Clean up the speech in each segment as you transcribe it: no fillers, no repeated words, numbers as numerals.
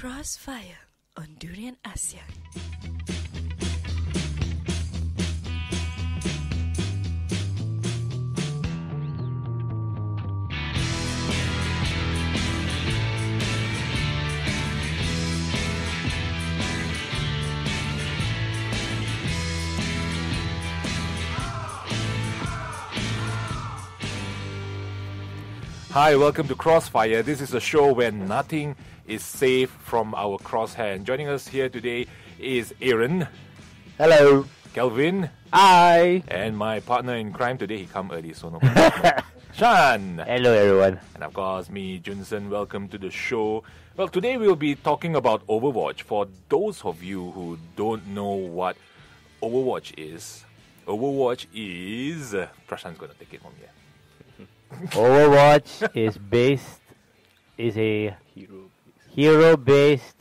Krossfire on Durian Asia. Hi, welcome to Krossfire. This is a show where nothing is safe from our crosshair. And joining us here today is Aaron. Hello. Kelvin. Hi. And my partner in crime today, he come early, so no problem. Shan. Hello, everyone. And of course, me, Jun Sern. Welcome to the show. Well, today we'll be talking about Overwatch. For those of you who don't know what Overwatch is, Prashant's going to take it from here. Overwatch is a hero-based.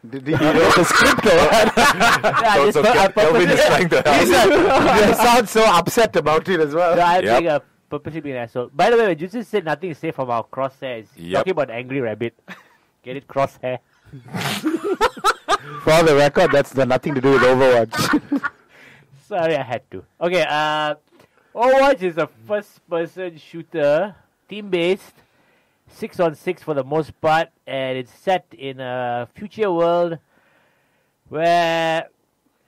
Did you know the script or what? So Kelvin is trying to help. You sound so upset about it as well. No, I think purposely being an asshole. By the way, when Jutsu said nothing is safe from our crosshairs, talking about Angry Rabbit. Get it, crosshair. For the record, that's nothing to do with Overwatch. Sorry, I had to. Okay, Overwatch is a first-person shooter, team-based, 6-on-6 for the most part, and it's set in a future world where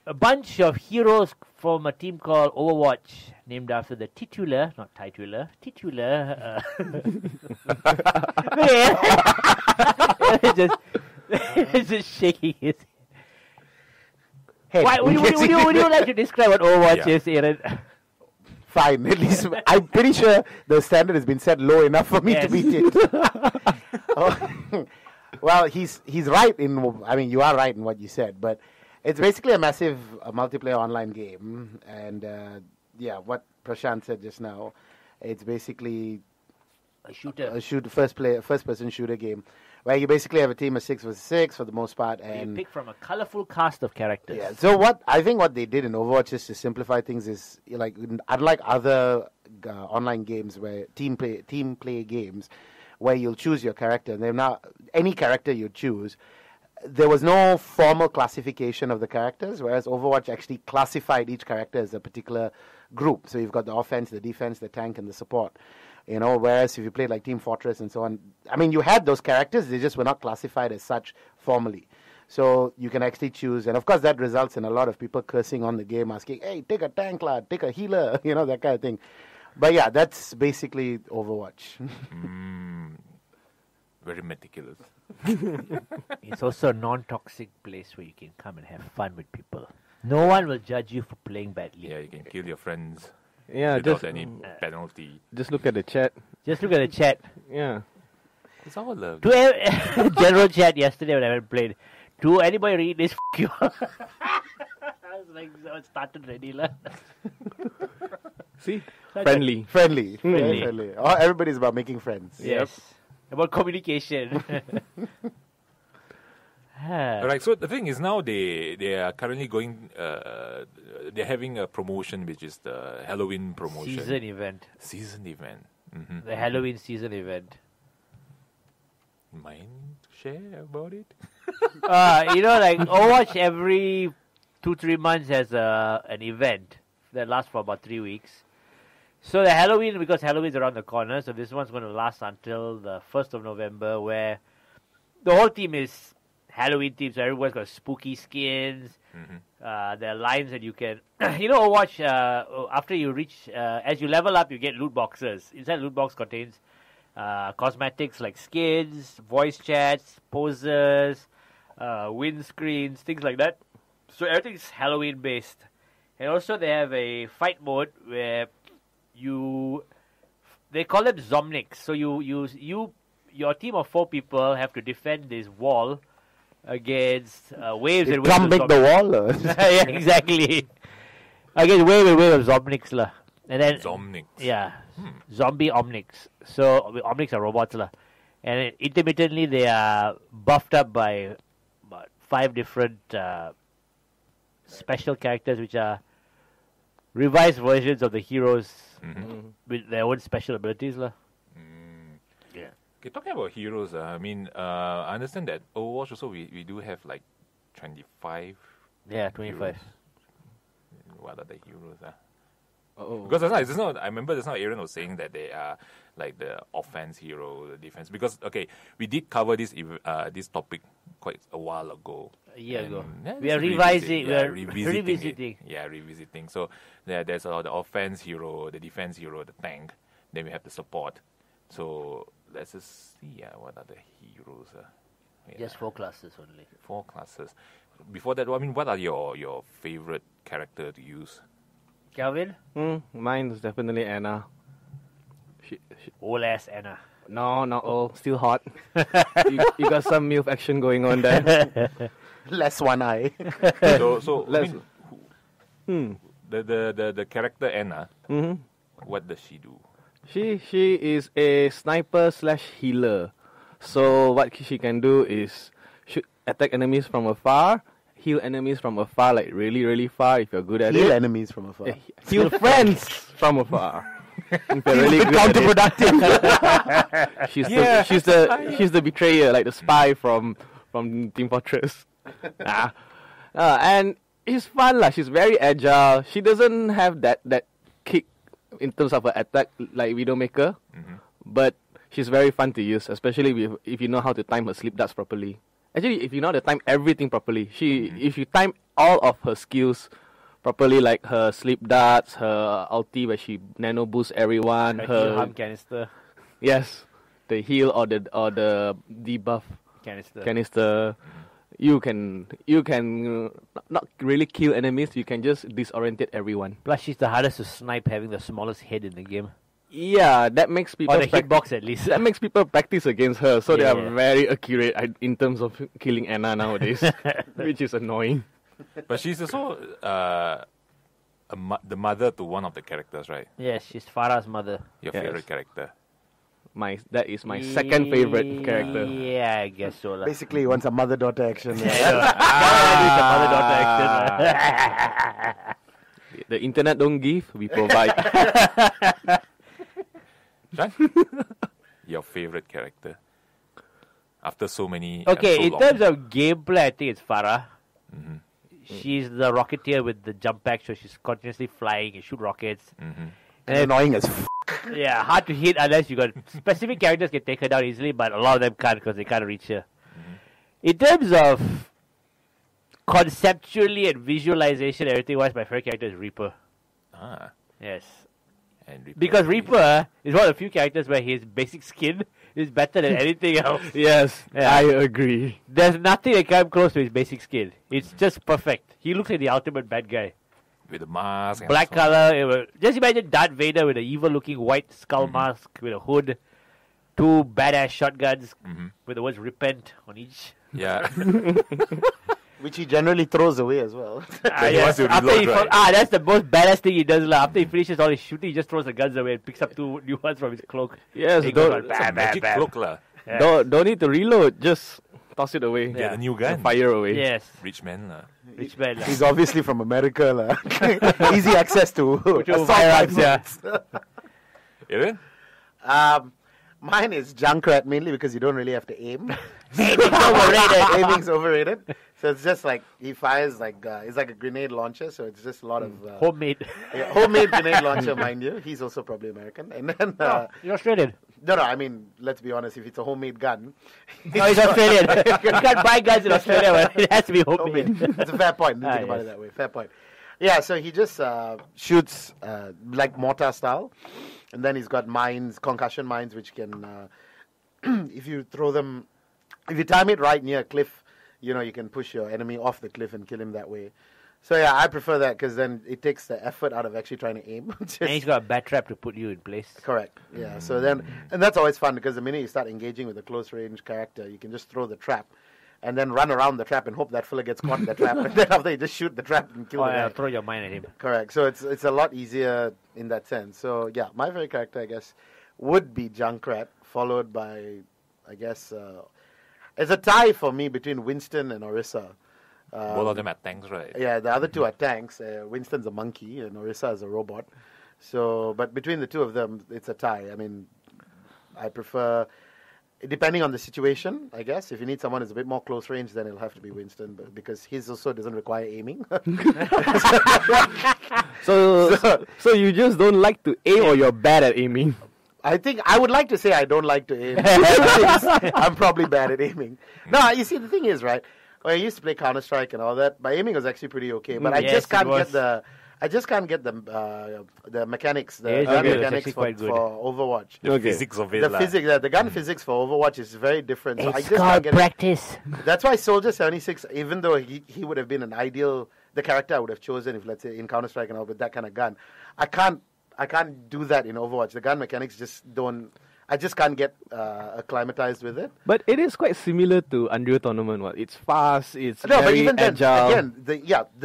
a bunch of heroes from a team called Overwatch, named after the titular, just shaking his head. Why, would you like to describe what Overwatch is, Aaron? Fine, at least I'm pretty sure the standard has been set low enough for me to beat it. Well, he's right in. I mean, you are right in what you said, but it's basically a massive multiplayer online game, and what Prashant said just now, it's basically a first-person shooter game, where you basically have a team of 6 versus 6 for the most part, and you pick from a colorful cast of characters. Yeah. So what they did in Overwatch is to simplify things. Is like unlike other online games where team play games, where you'll choose your character. And now any character you choose, there was no formal classification of the characters, whereas Overwatch actually classified each character as a particular group. So you've got the offense, the defense, the tank, and the support. You know, whereas if you played like Team Fortress and so on, I mean, you had those characters, they just were not classified as such formally. So you can actually choose, and of course that results in a lot of people cursing on the game, asking, hey, take a tank, lad, take a healer, you know, that kind of thing. But yeah, that's basically Overwatch. Very meticulous. It's also a non-toxic place where you can come and have fun with people. No one will judge you for playing badly. Yeah, you can kill your friends. Yeah, without any penalty. Just look at the chat. Yeah. It's all love. To general chat yesterday when I played. To anybody read this? You. I was like, so it started ready, lah. See, friendly. Oh, everybody's about making friends. Yes, about communication. Right, so the thing is now they are currently going, they're having a promotion which is the Halloween promotion. Season event. Mm-hmm. The Halloween season event. Mind share about it? You know, like Overwatch every 2-3 months has an event that lasts for about 3 weeks. So the Halloween, because Halloween's around the corner, so this one's going to last until the 1st of November, where the whole team is Halloween themed, so everyone's got spooky skins. Mm-hmm. There are lines that you can, Overwatch, after you reach, as you level up, you get loot boxes. Inside loot box contains cosmetics like skins, voice chats, poses, windscreens, things like that. So everything's Halloween based. And also they have a fight mode where they call it Zomnics. So your team of 4 people have to defend this wall against waves and waves of Zomnics. The wall? Yeah, exactly. Against wave and wave of Zomnics lah. And then Zomnics. Yeah. Zombie Omnics. So Omnics are robots lah. And intermittently they are buffed up by about 5 different special characters which are revised versions of the heroes with their own special abilities lah. Yeah. Okay, talking about heroes, I mean, I understand that Overwatch also we do have like 25. Yeah, 25. Heroes. What are the heroes? Because I remember just now Aaron was saying that they are like the offense hero, the defense. Because we did cover this topic quite a while ago. A year ago. We are revising. We are revisiting. Revisiting. So there's the offense hero, the defense hero, the tank. Then we have the support. So let's just see. What are the heroes? Just 4 classes only. 4 classes. Before that, I mean, what are your favorite character to use? Calvin? Mine is definitely Anna. She old ass Anna. No, not old. Still hot. you got some MILF action going on there. Less one eye. So the character Anna. What does she do? She is a sniper / healer. So what she can do is attack enemies from afar, heal enemies from afar, like really, really far if you're good at it. Heal enemies from afar. Heal friends from afar. If you're really good counterproductive. She's the betrayer, like the spy from Team Fortress. And she's fun lah. She's very agile. She doesn't have that kick in terms of her attack like Widowmaker, but she's very fun to use, especially if you know how to time her sleep darts properly. Actually, if you know how to time everything properly, if you time all of her skills properly, like her sleep darts, her ulti where she nano boosts everyone, her harm canister. Yes, the heal or the debuff canister. You can not really kill enemies. You can just disorientate everyone. Plus, she's the hardest to snipe, having the smallest head in the game. Yeah, that makes people... Or the hitbox, at least. That makes people practice against her, so they are very accurate in terms of killing Anna nowadays, which is annoying. But she's also the mother to one of the characters, right? Yes, she's Farah's mother. Your favorite character? That is my second favorite character. Yeah, I guess so. Basically, he wants a mother-daughter action. The mother-daughter action. The internet don't give, we provide. John? Your favorite character? After so many... Okay, in terms of gameplay, I think it's Farah. She's the Rocketeer with the jump pack, so she's continuously flying and shoot rockets. And annoying as f***. Yeah, hard to hit unless you got... Specific characters can take her down easily, but a lot of them can't because they can't reach her. In terms of conceptually and visualization, everything-wise, my favorite character is Reaper. Yes. And because Reaper is one of the few characters where his basic skin is better than anything else. Yes, I agree. There's nothing that comes close to his basic skin. It's just perfect. He looks like the ultimate bad guy. With a mask. Black color. Just imagine Darth Vader with an evil-looking white skull mask with a hood. 2 badass shotguns with the words repent on each. Yeah. Which he generally throws away as well. Yes. That's the most badass thing he does. After he finishes all his shooting, he just throws the guns away and picks up 2 new ones from his cloak. Yes, magic cloak lah. Don't need to reload. Just toss it away. Get a new gun. Fire away. Yes. Rich man lah. He's obviously from America lah. Easy access to firearms. Yeah. Aaron? Mine is Junkrat, mainly because you don't really have to aim. Aiming's overrated. So it's just like, he fires like, it's like a grenade launcher, so it's just a lot of... homemade. Yeah, homemade grenade launcher, mind you. He's also probably American. And then... you're Australian. No, I mean, let's be honest, if it's a homemade gun... No, he's Australian. You can't buy guns in Australia, but it has to be homemade. That's a fair point. Didn't think about it that way. Fair point. Yeah, so he just shoots like mortar style. And then he's got mines, concussion mines, which can, if you throw them, if you time it right near a cliff, you can push your enemy off the cliff and kill him that way. So yeah, I prefer that because then it takes the effort out of actually trying to aim. And he's got a bat trap to put you in place. Correct. Yeah. So then, and that's always fun because the minute you start engaging with a close range character, you can just throw the trap. And then run around the trap and hope that fella gets caught in the trap. And then after you just shoot the trap and kill the guy. Throw your mine at him. Correct. So it's a lot easier in that sense. So yeah, my favorite character, I guess, would be Junkrat, followed by, I guess, it's a tie for me between Winston and Orisa. Both of them are tanks, right? Yeah, the other 2 are tanks. Winston's a monkey and Orisa is a robot. So, but between the 2 of them, it's a tie. I mean, I prefer... Depending on the situation, I guess. If you need someone who's a bit more close range, then it'll have to be Winston, but because his also doesn't require aiming. So you just don't like to aim, or you're bad at aiming? I think I would like to say I don't like to aim. I'm probably bad at aiming. No, you see, the thing is, right? When I used to play Counter-Strike and all that, my aiming was actually pretty okay, but I just can't get the mechanics, the gun mechanics for Overwatch. The physics of it. The gun physics for Overwatch is very different. So I It's just called can't get practice. That's why Soldier 76, even though he would have been an ideal, the character I would have chosen if, let's say, in Counter-Strike and all, with that kind of gun, I can't do that in Overwatch. The gun mechanics just don't. I just can't get acclimatized with it. But it is quite similar to Unreal Tournament. What? It's fast. It's No, but very even then, agile. again, the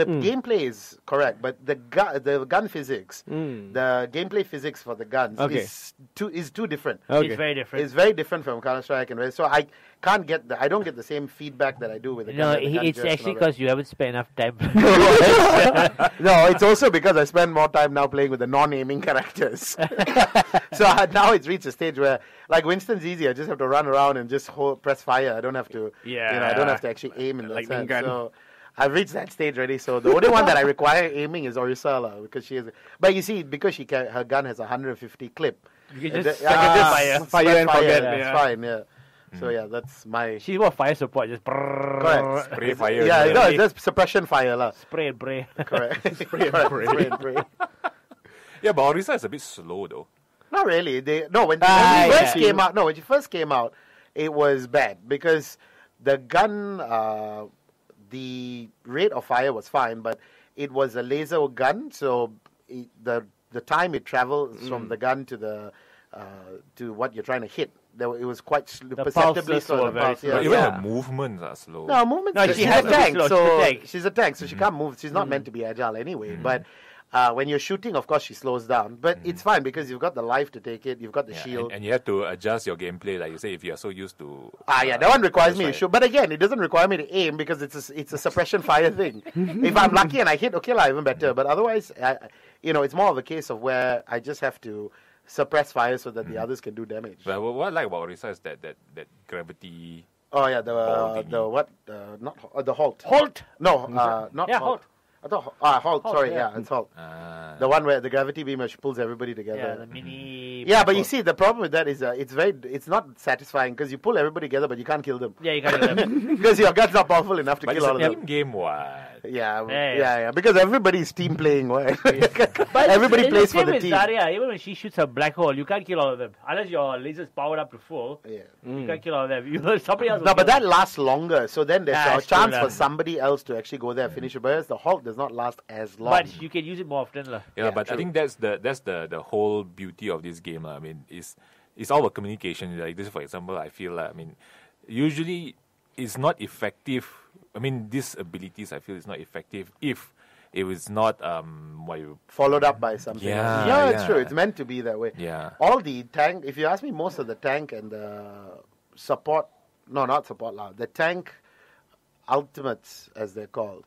gameplay is correct, but the gun physics, the gameplay physics for the guns is too different. Okay. It's very different. It's very different from Counter-Strike, and so I don't get the same feedback that I do with the No, gun. it's actually because you haven't spent enough time. No, it's also because I spend more time now playing with the non-aiming characters. So now it's reached a stage where, like, Winston's easy. I just have to run around and just press fire. I don't have to, I don't have to actually aim in that Lightning sense. gun. So I've reached that stage already. So the only one that I require aiming is Orisala, because she is. But you see, because her gun has 150 clip, You can just I can just fire spread and forget. It's Yeah. fine. Yeah. So yeah, that's my. She's more fire support, just Correct. Spray fire. Yeah, no, it's just suppression fire, lah. spray and pray. Correct. Spray and pray. Yeah, but Orisa is a bit slow though. Not really. When she first came out, it was bad because the gun, the rate of fire was fine, but it was a laser gun, so the time it travels from the gun to what you're trying to hit, it was quite perceptibly slow. Even her movements are slow. No, movements. No, She's a tank, so she's she's a tank, so she can't move. She's not meant to be agile anyway, but. When you're shooting, of course, she slows down. But it's fine because you've got the life to take it. You've got the shield. And you have to adjust your gameplay, like you say, if you are so used to... that one requires me to shoot. But again, it doesn't require me to aim because it's a suppression fire thing. If I'm lucky and I hit, okay, even better. But otherwise, it's more of a case of where I just have to suppress fire so that the others can do damage. But what I like about Orisa is that gravity... Oh, yeah, the halt. Halt? No, not halt. I thought, halt, sorry, it's halt. The one where the gravity beam pulls everybody together. Yeah, the mini... Yeah, but you see, the problem with that is it's not satisfying because you pull everybody together, but you can't kill them. Yeah, you can't do that. Because your gun's not powerful enough to But kill it's all a of team them. game, what? Yeah, because everybody's team playing, right? But Everybody it's plays the for same the with team. Zarya. Even when she shoots a black hole, you can't kill all of them. Unless your laser's powered up to full, Yeah. you can't kill all of them. Somebody else will No, but kill that lasts longer, so then there's a that's true, chance lah. for somebody else to actually go there and finish it. Whereas the halt does not last as long. But you can use it more often. Yeah, Yeah, but true. I think that's the whole beauty of this game. I mean, it's all about communication. Like this, for example, I feel usually it's not effective. I mean, these abilities I feel is not effective if it was not followed up by something else. Yeah, It's yeah. true. It's meant to be that way. Yeah. All the tank, if you ask me, most of the tank and the support, no, not support, the tank ultimates, as they're called,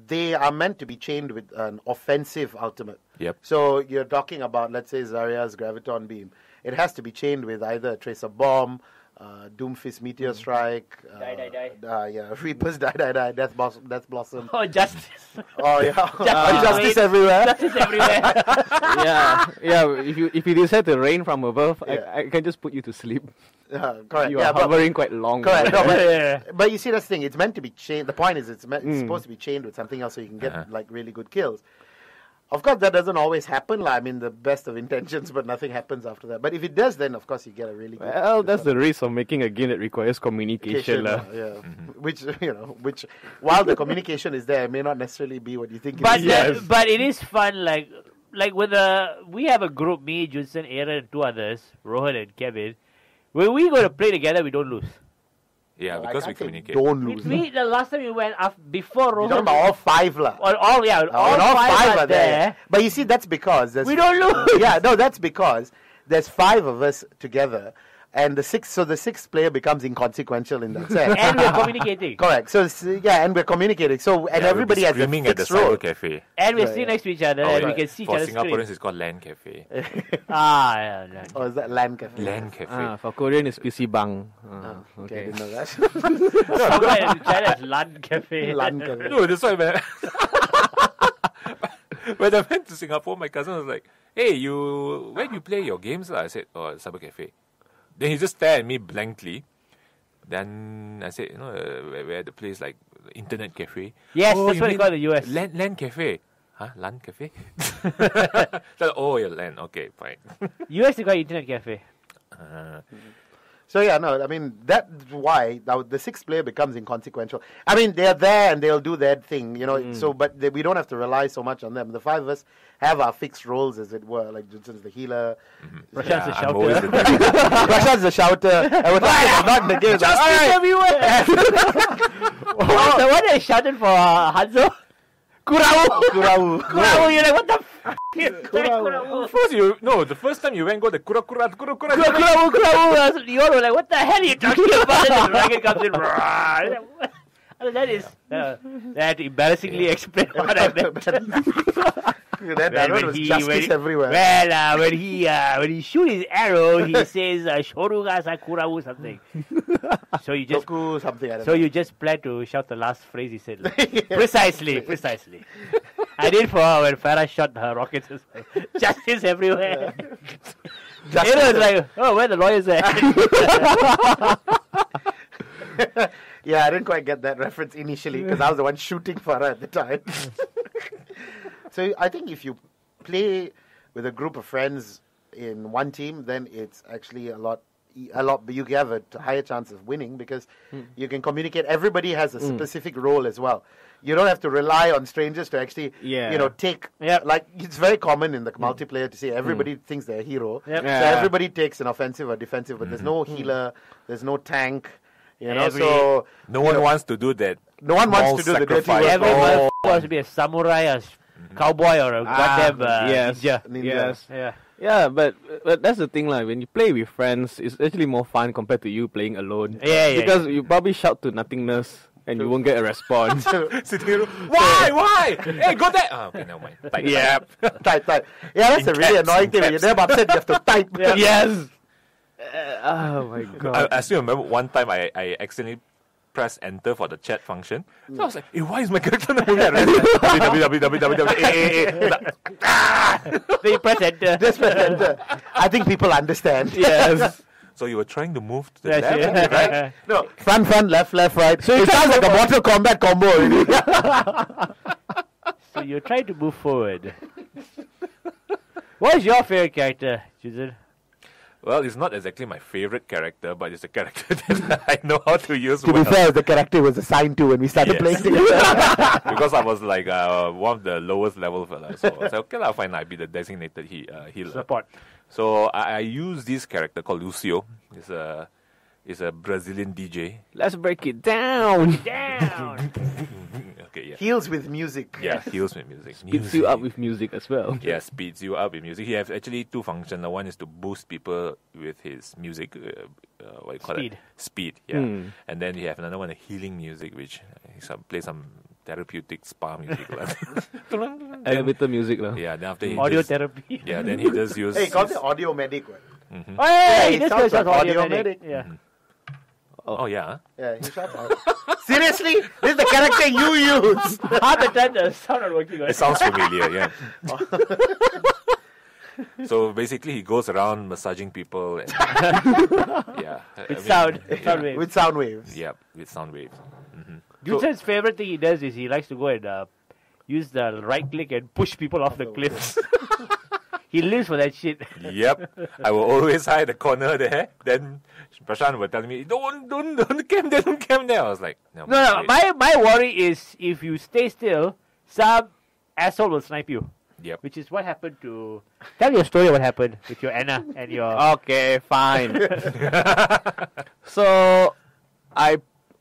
they are meant to be chained with an offensive ultimate. Yep. So you're talking about, let's say, Zarya's Graviton Beam. It has to be chained with either a Tracer Bomb, Doomfist Meteor Strike, Die. Reaper's Die, Death Blossom. Oh, justice. Oh, yeah. Justice Wait. everywhere. Justice everywhere. yeah. If you decide to rain from above, Yeah. I can just put you to sleep. Correct. You are hovering quite long. Correct. No, Yeah. but you see, that's the thing. It's meant to be chained. The point is, it's supposed to be chained with something else so you can get really good kills. Of course, that doesn't always happen. I mean, the best of intentions, but nothing happens after that. But if it does, then of course you get a really good. Well, that's the risk of making a game that requires communication. Yeah. Which while the communication is there, it may not necessarily be what you think. But it is. but it is fun. Like when we have a group, me, Jun Sern, Aaron, and two others, Rohan and Kevin. When we go to play together, we don't lose. Yeah, I because we can't say communicate. Don't lose. The last time we went before You're Rohan. talking about all five, lah. All five are there. But you see, that's because We don't lose. Yeah, no, that's because there's five of us together. And the sixth player becomes inconsequential in that sense. And we're communicating. Correct. So and we're communicating. So and everybody has a screaming at the fixed role. cyber cafe. And we're sitting next to each other, and we can see each For other's Singaporeans, screen. it's called LAN cafe. Yeah. Or is that LAN cafe? LAN cafe. For Korean, it's PC bang. Okay, I didn't know that. Somewhere in China, it's LAN cafe. LAN cafe. No, that's why, man. When I went to Singapore, my cousin was like, "Hey, where do you play your games?" I said, "Oh, cyber cafe." Then he just stared at me blankly. Then I said, where the place like internet cafe. Yes, oh, that's what they call it in the US. LAN cafe. Huh? LAN cafe? So, oh, yeah, LAN. Okay, fine. US they call it internet cafe. So I mean that's why now the sixth player becomes inconsequential. I mean they're there and they'll do their thing, So, but we don't have to rely so much on them. The five of us have our fixed roles, as it were. Like Jun the healer, Prashant's the I'm always shouter. the tank. Prashant's the shouter, and with not in the game. Justice everywhere! What's the one that shouted for Hanzo? Kurau. You're like, what the f***? Kurau. The first time you went, go the kura. You all were like, what the hell are you talking about? And the dragon comes in. That is... I had to embarrassing explain what I meant. That one was justice everywhere. Well, when he shoot his arrow, he says Shoruga Sakurawu something. So you just Goku something. I don't so know. you just plan to shout the last phrase he said. Precisely. I did for her when Farah shot her rockets. Justice everywhere. Justice. It was like, oh, where the lawyers at? Yeah, I didn't quite get that reference initially because I was the one shooting Farah at the time. So I think if you play with a group of friends in one team, then it's actually a lot. You have a higher chance of winning because you can communicate. Everybody has a specific role as well. You don't have to rely on strangers to actually, take. Yep. Like it's very common in the multiplayer to say everybody thinks they're a hero. Yep. So everybody takes an offensive or defensive, but there's no healer, there's no tank. So No one wants to do that. no one wants to do the dirty sacrifice. work. Everyone wants to be a samurai, a cowboy, or a goddamn ninja. Ninja. Yes. Yeah. Yeah, but that's the thing, like when you play with friends, it's actually more fun compared to you playing alone. Yeah, because you probably shout to nothingness and you won't get a response. Why? Hey, go there. Oh, okay, never mind. Type. Yeah, that's a really annoying thing. When you're damn upset, you have to type. Yes. Oh my god. I still remember one time I accidentally pressed enter for the chat function. So I was like, hey, why is my character not moving? Then you press enter. Just press enter. I think people understand. Yes. So you were trying to move to the Yes, left, yeah. right? No, front, left, right. So it sounds like a Mortal Kombat combo. Really. So you're trying to move forward. What is your favorite character, Jun? Well, it's not exactly my favorite character, but it's a character that I know how to use. To be fair, the character was assigned to when we started playing together. Because I was like one of the lowest level fella. So I said, okay, fine, I'll be the designated healer. Support. So I use this character called Lucio. It's a Brazilian DJ. Let's break it down. Down. Okay, yeah. Heals with music. Yeah, heals with music. Speeds you up with music as well. Yeah, speeds you up with music. He has actually two functions. One is to boost people with his music. What do you call Speed. it? Speed, yeah. And then you have another one, healing music, which play some therapeutic spa music. Elevator music. Yeah, then after he Audio just, therapy. yeah, then he just use. Hey, he calls it audio medic. Right? Hey, he this sounds goes like audio audio medic. medic. Yeah. Oh yeah. Yeah, he shouts out. Seriously? This is the character you use. Half the time the sound not working. It sounds familiar, yeah. So basically, he goes around massaging people. And, yeah. With sound waves. With sound waves. Yeah, with sound waves. Jun's favorite thing he does is he likes to go and use the right click and push people off the cliff. He lives for that shit. Yep. I will always hide the corner there. Then Prashant will tell me, don't camp there, don't camp there. I was like, no. No. My worry is if you stay still, some asshole will snipe you. Yep. Which is what happened to... Tell your story what happened with your Anna and your... Okay, fine. So,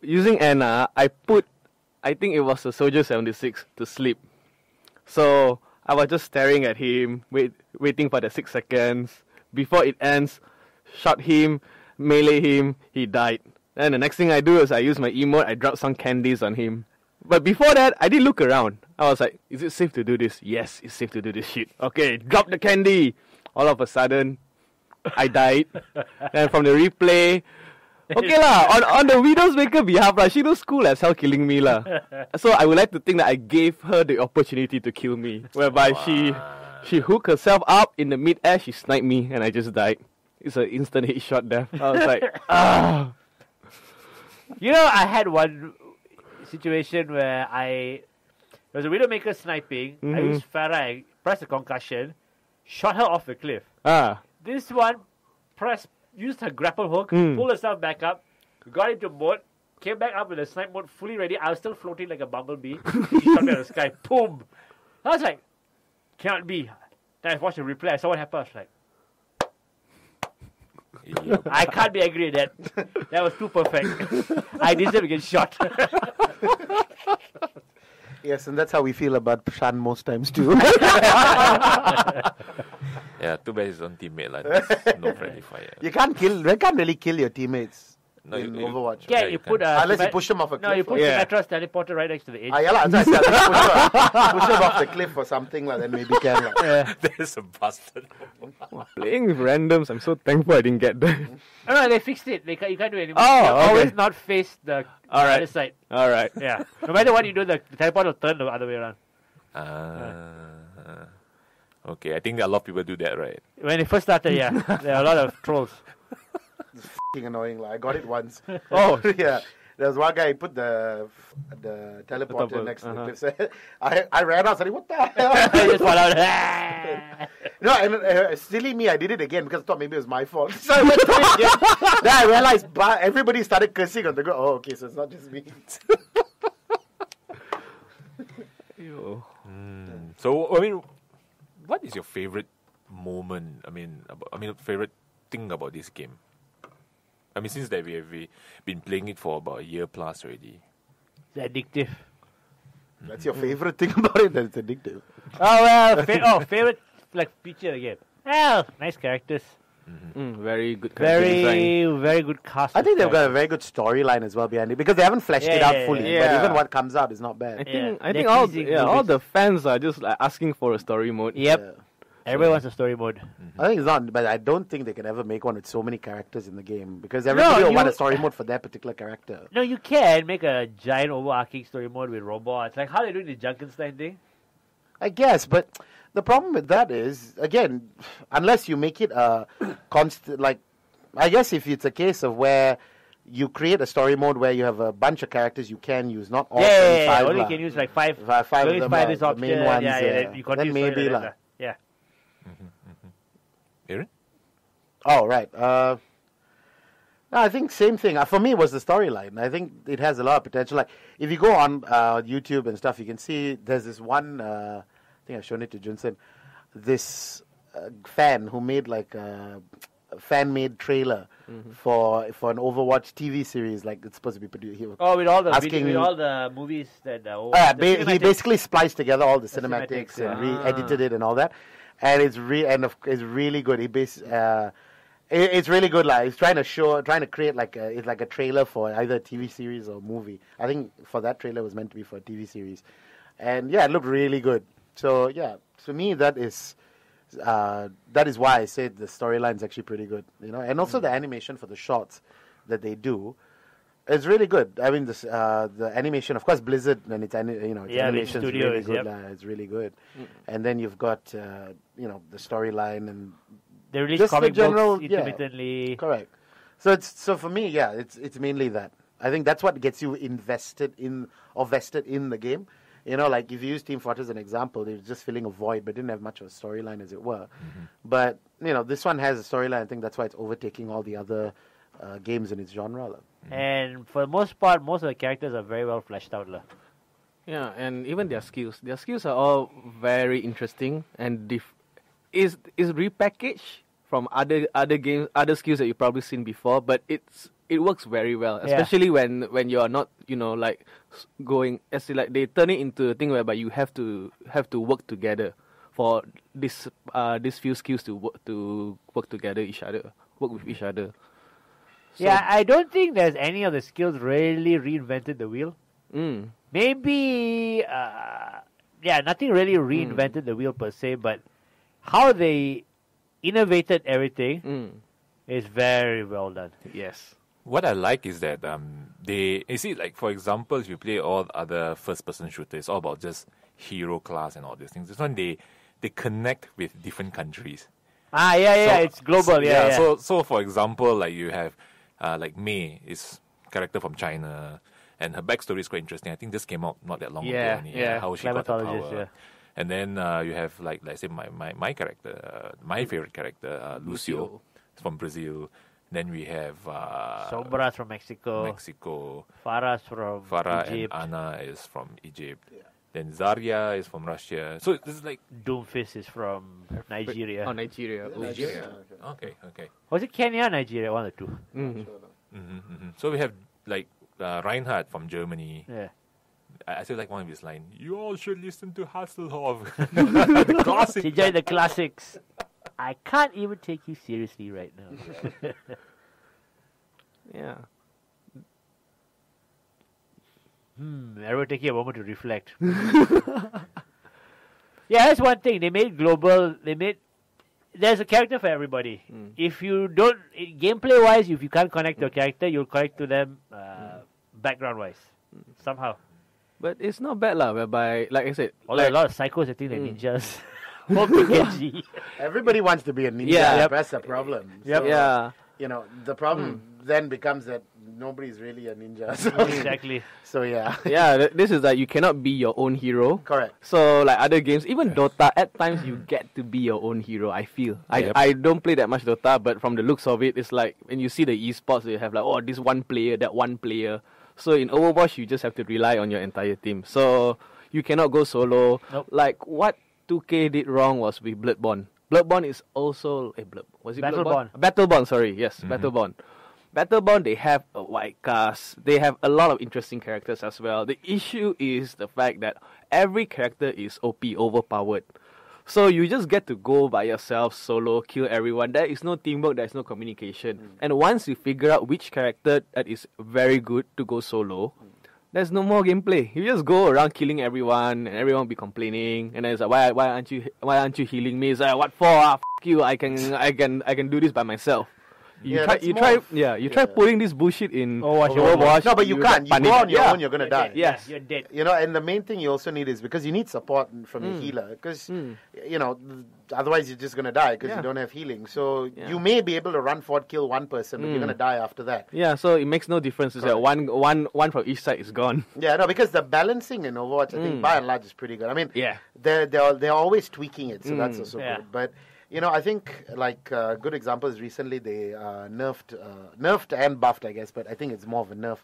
using Anna, I think it was a Soldier 76 to sleep. So, I was just staring at him, waiting for the 6 seconds. Before it ends, shot him. melee him, he died. Then the next thing I do is I use my emote, I drop some candies on him. But before that, I did look around. I was like, is it safe to do this? Yes, it's safe to do this shit. Okay, drop the candy. All of a sudden, I died. And from the replay, okay lah, on the Widow's Maker behalf lah, she was cool as hell killing me lah. So I would like to think that I gave her the opportunity to kill me. Whereby she hooked herself up in the mid-air, she sniped me, and I just died. It's an instant headshot death. I was like, ah. You know, I had one situation where there was a Widowmaker sniping. I used Farah, I pressed the concussion, shot her off the cliff. This one used her grapple hook, pulled herself back up, got into mode, came back up with a snipe mode fully ready. I was still floating like a bumblebee. She shot me out of the sky. Boom! I was like, cannot be. Then I watched the replay. I saw what happened. I was like, I can't be angry at that. That was too perfect. I deserve to get shot. Yes, and that's how we feel about Shan most times too. Yeah, too bad his own teammate like no friendly fire. You can't really kill your teammates in Overwatch. Yeah, you put unless you push them off a cliff. No, you put Symmetra's teleporter right next to the edge. Yeah, like, push them off the cliff or something like then maybe can. Like. Yeah. There's a bastard. Playing with randoms, I'm so thankful I didn't get that. No, they fixed it. You can't do it anymore. Oh, you okay. always not face the other side. Alright. Yeah. No matter what you do, the teleporter will turn the other way around. Okay, I think a lot of people do that, right? When it first started, yeah, there are a lot of trolls. It's f***ing annoying. Like, I got it once. Oh, yeah. There was one guy, he put the teleporter next to the cliff. So I ran out, saying, what the hell? I just fall out. No, and silly me, I did it again because I thought maybe it was my fault. So I went through it again. Then I realized everybody started cursing on the ground. Oh, okay, so it's not just me. So, I mean, what is your favorite moment? Favorite thing about this game? I mean, since that we've been playing it for about a year plus already. It's addictive. That's your favorite thing about it, that it's addictive. Oh, well, favorite feature again. Well, nice characters. Very good character design. Very good cast. I think they've got a very good storyline as well behind it because they haven't fleshed it out fully. Yeah. But even what comes out is not bad. I think all the fans are just like asking for a story mode. Yep. Yeah. Everyone wants a story mode. I think it's not, but I don't think they can ever make one with so many characters in the game because everybody will want a story mode for their particular character. No, you can make a giant overarching story mode with robots. Like how they're doing the Junkenstein thing. I guess, but the problem with that is, again, unless you make it a constant, like, I guess if it's a case of where you create a story mode where you have a bunch of characters you can use, not all 25. Only can use like five. Five of them are is the main ones. Then maybe like yeah. Aaron? Oh, right. No, I think same thing. For me, it was the storyline. I think it has a lot of potential. Like, if you go on YouTube and stuff, you can see there's this one, I think I've shown it to Jun Sern, this fan who made like a fan-made trailer for an Overwatch TV series. Like, it's supposed to be produced. With all the movies that he basically spliced together all the cinematics and re-edited it and all that. And it's really good. It's really good. Like, he's trying to create like a trailer for either a TV series or a movie. I think for that trailer it was meant to be for a TV series, and yeah, it looked really good. So yeah, to me that is why I said the storyline is actually pretty good. And also the animation for the shots that they do. It's really good. I mean, the animation, of course, Blizzard and its animation is really good. It's really good. And then you've got the storyline and they release comic books intermittently. Correct. So for me, it's mainly that. I think that's what gets you invested in or vested in the game. Like if you use Team Fortress as an example, they were just filling a void, but didn't have much of a storyline, as it were. But this one has a storyline. I think that's why it's overtaking all the other games in its genre. And for the most part, most of the characters are very well fleshed out. Yeah, and even their skills. Their skills are all very interesting and is repackaged from other games, other skills that you've probably seen before, but it works very well, especially when you are not, like going they turn it into a thing whereby you have to work together for these few skills to work together work with each other. So, Yeah, I don't think there's any of the skills really reinvented the wheel. Maybe, nothing really reinvented the wheel per se, but how they innovated everything is very well done. Yes. What I like is that you see, like for example, if you play all other first-person shooters, it's all about just hero class and all these things. This one they connect with different countries. It's global. So for example, like you have like Mei is character from China, and her backstory is quite interesting. I think this came out not that long ago. How she got the power. Yeah. And then you have like let's say my character, my favorite character, Lucio, from Brazil. Then we have Sombras from Mexico. Farah's from Egypt. And Ana is from Egypt. Yeah. Then Zarya is from Russia. So this is like Doomfist is from Nigeria. Oh, Nigeria. Okay. Was it Kenya or Nigeria? One or two. So we have like Reinhardt from Germany. Yeah. I still like one of his lines. You all should listen to Hasselhoff. The classic. Enjoy the classics. I can't even take you seriously right now. Yeah. Everyone taking a moment to reflect. Yeah, that's one thing. They made global. There's a character for everybody. If you don't, gameplay wise, if you can't connect to a character, you'll connect to them background wise somehow. But it's not bad lah. Whereby, like I said, Although a lot of psychos that think they're ninjas. Hoping edgy. Everybody wants to be a ninja. Yeah. That's the problem. Yep. So, Yeah. You know, the problem then becomes that nobody's really a ninja. So, Exactly. so yeah. Yeah, this is that you cannot be your own hero. Correct. So like other games, even Dota, at times you get to be your own hero, I feel. I don't play that much Dota, but from the looks of it, it's like when you see the esports, you have like, oh, this one player, that one player. So in Overwatch, you just have to rely on your entire team. So you cannot go solo. Nope. Like what 2K did wrong was with Bloodborne. Bloodborne is also was it Battleborn. Battleborn, sorry, yes, Battleborn. Battleborn, they have a wide cast. They have a lot of interesting characters as well. The issue is the fact that every character is OP, overpowered. So you just get to go by yourself, solo, kill everyone. There is no teamwork, there is no communication. And once you figure out which character that is very good to go solo, there's no more gameplay. You just go around killing everyone, and everyone will be complaining. And then it's like, why aren't you healing me? It's like, what for? F you! I can do this by myself. You try pulling this bullshit in Overwatch. No, but you can't. You go on your own, you're going to You're die. dead. Yes. You're dead. You know, and the main thing you also need is because you need support from your healer. Because, you know, otherwise you're just going to die because you don't have healing. So you may be able to run forward, kill one person, but you're going to die after that. Yeah, so it makes no difference. It's like one from each side is gone. Yeah, no, because the balancing in Overwatch, I think by and large is pretty good. I mean, they're always tweaking it, so that's also good. But you know, I think like a good example is recently they nerfed and buffed, I guess, but I think it's more of a nerf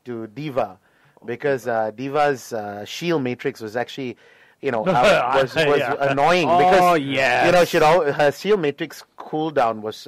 to D.Va because D.Va's shield matrix was actually, you know, was annoying because you know her shield matrix cooldown was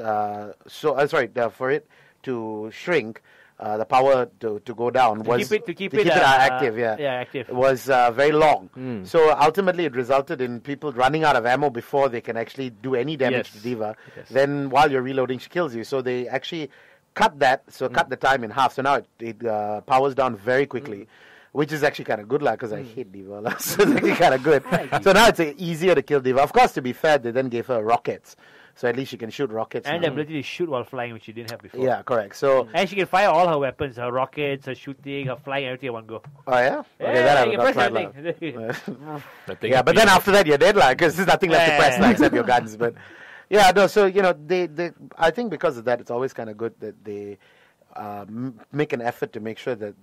for it to shrink. The power to go down was to keep it active. active. Was very long. So ultimately, it resulted in people running out of ammo before they can actually do any damage to D.Va. Yes. Then while you're reloading, she kills you. So they actually cut that. So cut the time in half. So now it powers down very quickly. Which is actually kind of good, because I hate D.Va. So it's actually kind of good. So now it's easier to kill D.Va. Of course, to be fair, they then gave her rockets. So at least she can shoot rockets. And the ability to shoot while flying, which she didn't have before. Yeah, correct. So and she can fire all her weapons, her rockets, her shooting, her flying, everything in one go. Oh, yeah? Yeah, Okay, that you I can press everything. Yeah, but then after that, you're dead, because there's nothing left to press now except your guns. But yeah, no, so, you know, they I think because of that, it's always kind of good that they make an effort to make sure that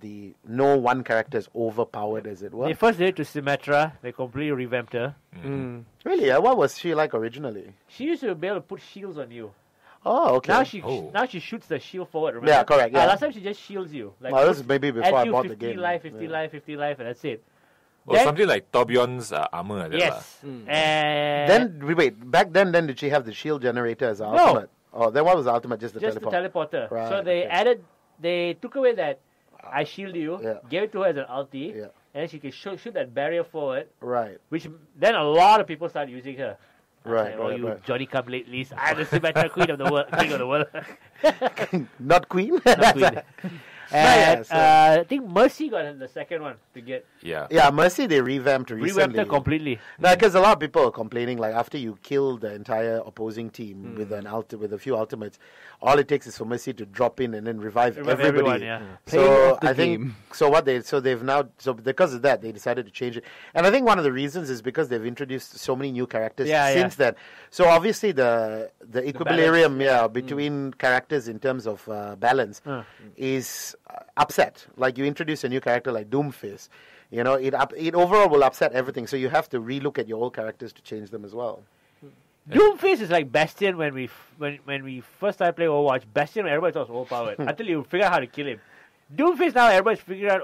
no one character is overpowered, as it were. They first did it to Symmetra. They completely revamped her. Really? What was she like originally? She used to be able to put shields on you. Oh, okay. Now she shoots the shield forward, remember? Yeah, correct. Yeah. Last time she just shields you. Like, this is maybe before I bought the game. 50 life, and that's it. Or something like Torbjorn's armor. Yes. And then, wait, back then did she have the shield generator as an ultimate? Oh, then what was the ultimate? Just the teleporter. Right, so they took away that I shield you, gave it to her as an ulti, and then she can shoot that barrier forward. Right. Which then a lot of people started using her. Right, Oh, right, you right. Johnny come latelys. I'm the Symmetra Queen of the world, king of the world. Not Queen. Not Queen. yeah, And so- I think Mercy got the second one to get Yeah. Yeah, Mercy they revamped recently. revamped her completely. No, because a lot of people are complaining, like after you kill the entire opposing team with with a few ultimates, all it takes is for Mercy to drop in and then revive everybody. everyone, yeah. Playing So off the I think game. they've now because of that they decided to change it, and I think one of the reasons is because they've introduced so many new characters since then. So obviously the equilibrium between characters in terms of balance is upset. Like you introduce a new character like Doomfist, it overall will upset everything. So you have to relook at your old characters to change them as well. Doomfist is like Bastion when we first started playing Overwatch. Bastion, everybody thought was overpowered until you figure out how to kill him. Doomfist now everybody's figured out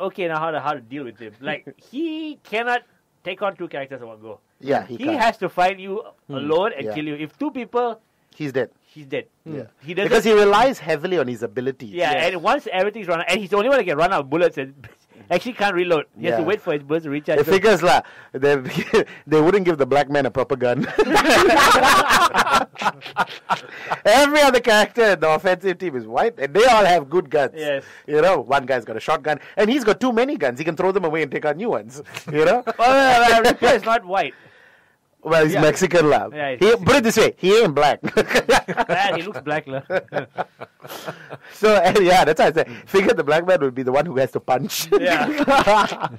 how to deal with him. Like he cannot take on two characters in one go. Yeah, he can't. has to find you alone and kill you. If two people, He's dead. he's dead. Yeah. He doesn't. Because he relies heavily on his abilities. Yeah, and once everything's run out, and he's the only one that can run out of bullets and actually can't reload. He has to Yeah. wait for his bullets to recharge. It figures lah. They wouldn't give the black man a proper gun. Every other character in the offensive team is white, and they all have good guns. Yes. One guy's got a shotgun, and he's got too many guns. He can throw them away and take out new ones. Reaper is not white. Well, he's Mexican lah. Yeah, he's Put it this way, he ain't black. Man, he looks black. So that's why I said, figure the black man would be the one who has to punch. Yeah.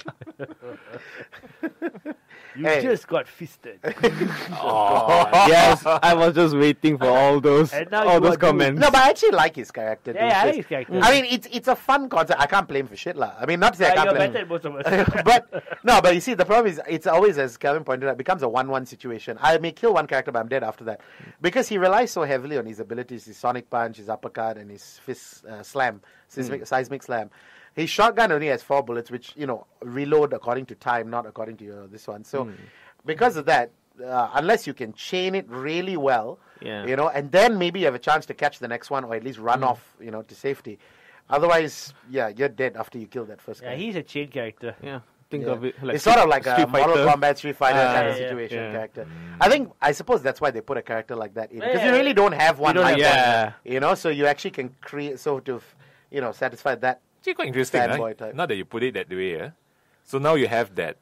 You Hey. just got fisted. Yes, I was just waiting for all those And now all you those are Doom. comments. No, but I actually like his character. Yeah, I Doomfist. like his character. I mean, it's a fun concept. I can't blame for shit lah. I mean, not to say I can't You're blame. better than most of us. but you see, the problem is it's always, as Calvin pointed out, becomes a 1-1 situation. I may kill one character, but I'm dead after that because he relies so heavily on his abilities, his sonic punch, his uppercut, and his fist slam, seismic slam. His shotgun only has 4 bullets, which reload according to time, not according to this one. So because of that, unless you can chain it really well, and then maybe you have a chance to catch the next one or at least run off, to safety. Otherwise, you're dead after you kill that first guy. Yeah, he's a chain character. Yeah, think of it like It's sort of like a Street Mortal Fighter. Kombat Street Fighter kind of yeah, situation yeah. character. I suppose that's why they put a character like that in because Yeah, you really don't have one don't like have that. So you actually can create to satisfy that. Actually, quite interesting. Fanboy type. Now that you put it that way, so now you have that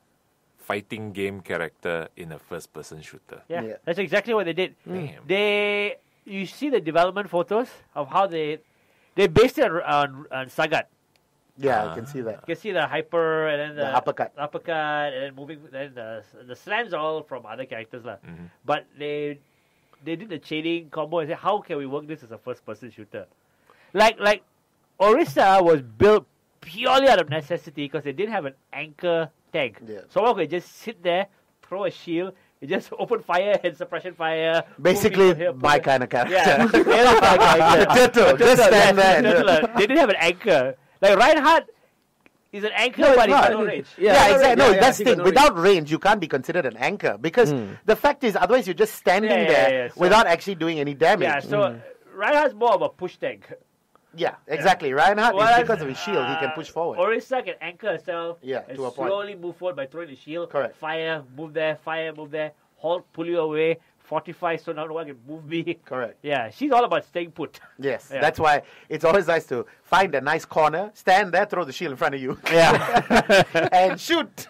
fighting game character in a first-person shooter. Yeah, Yeah. that's exactly what they did. Damn. You see the development photos of how they based it on Sagat. Yeah, I can see that. You can see the hyper and then the uppercut. and then moving. Then the slams are all from other characters lah. But they did the chaining combo and said, how can we work this as a first-person shooter? Like Orisa was built purely out of necessity because they didn't have an anchor tank. Yeah. Someone could just sit there, throw a shield, you just open fire and suppression fire. Basically, pull people here, pull my there. kind of character. Yeah, that's my character. Turtle, just stand there. They didn't have an anchor. Like Reinhardt is an anchor, No, but it's he's not. got no range. Yeah, exactly. No, that's he the got thing. no Without range, you can't be considered an anchor because the fact is, otherwise you're just standing there So- without actually doing any damage. Yeah, so Reinhardt's more of a push tank. Yeah, exactly. Reinhardt is Whereas, because of his shield, he can push forward. Orisa can anchor herself Yeah, and to a point. slowly move forward by throwing the shield. Correct. Fire, move there, halt, pull you away, fortify so no one can move me. Correct. Yeah, she's all about staying put. Yes, Yeah. that's why it's always nice to find a nice corner, stand there, throw the shield in front of you, Yeah. and shoot.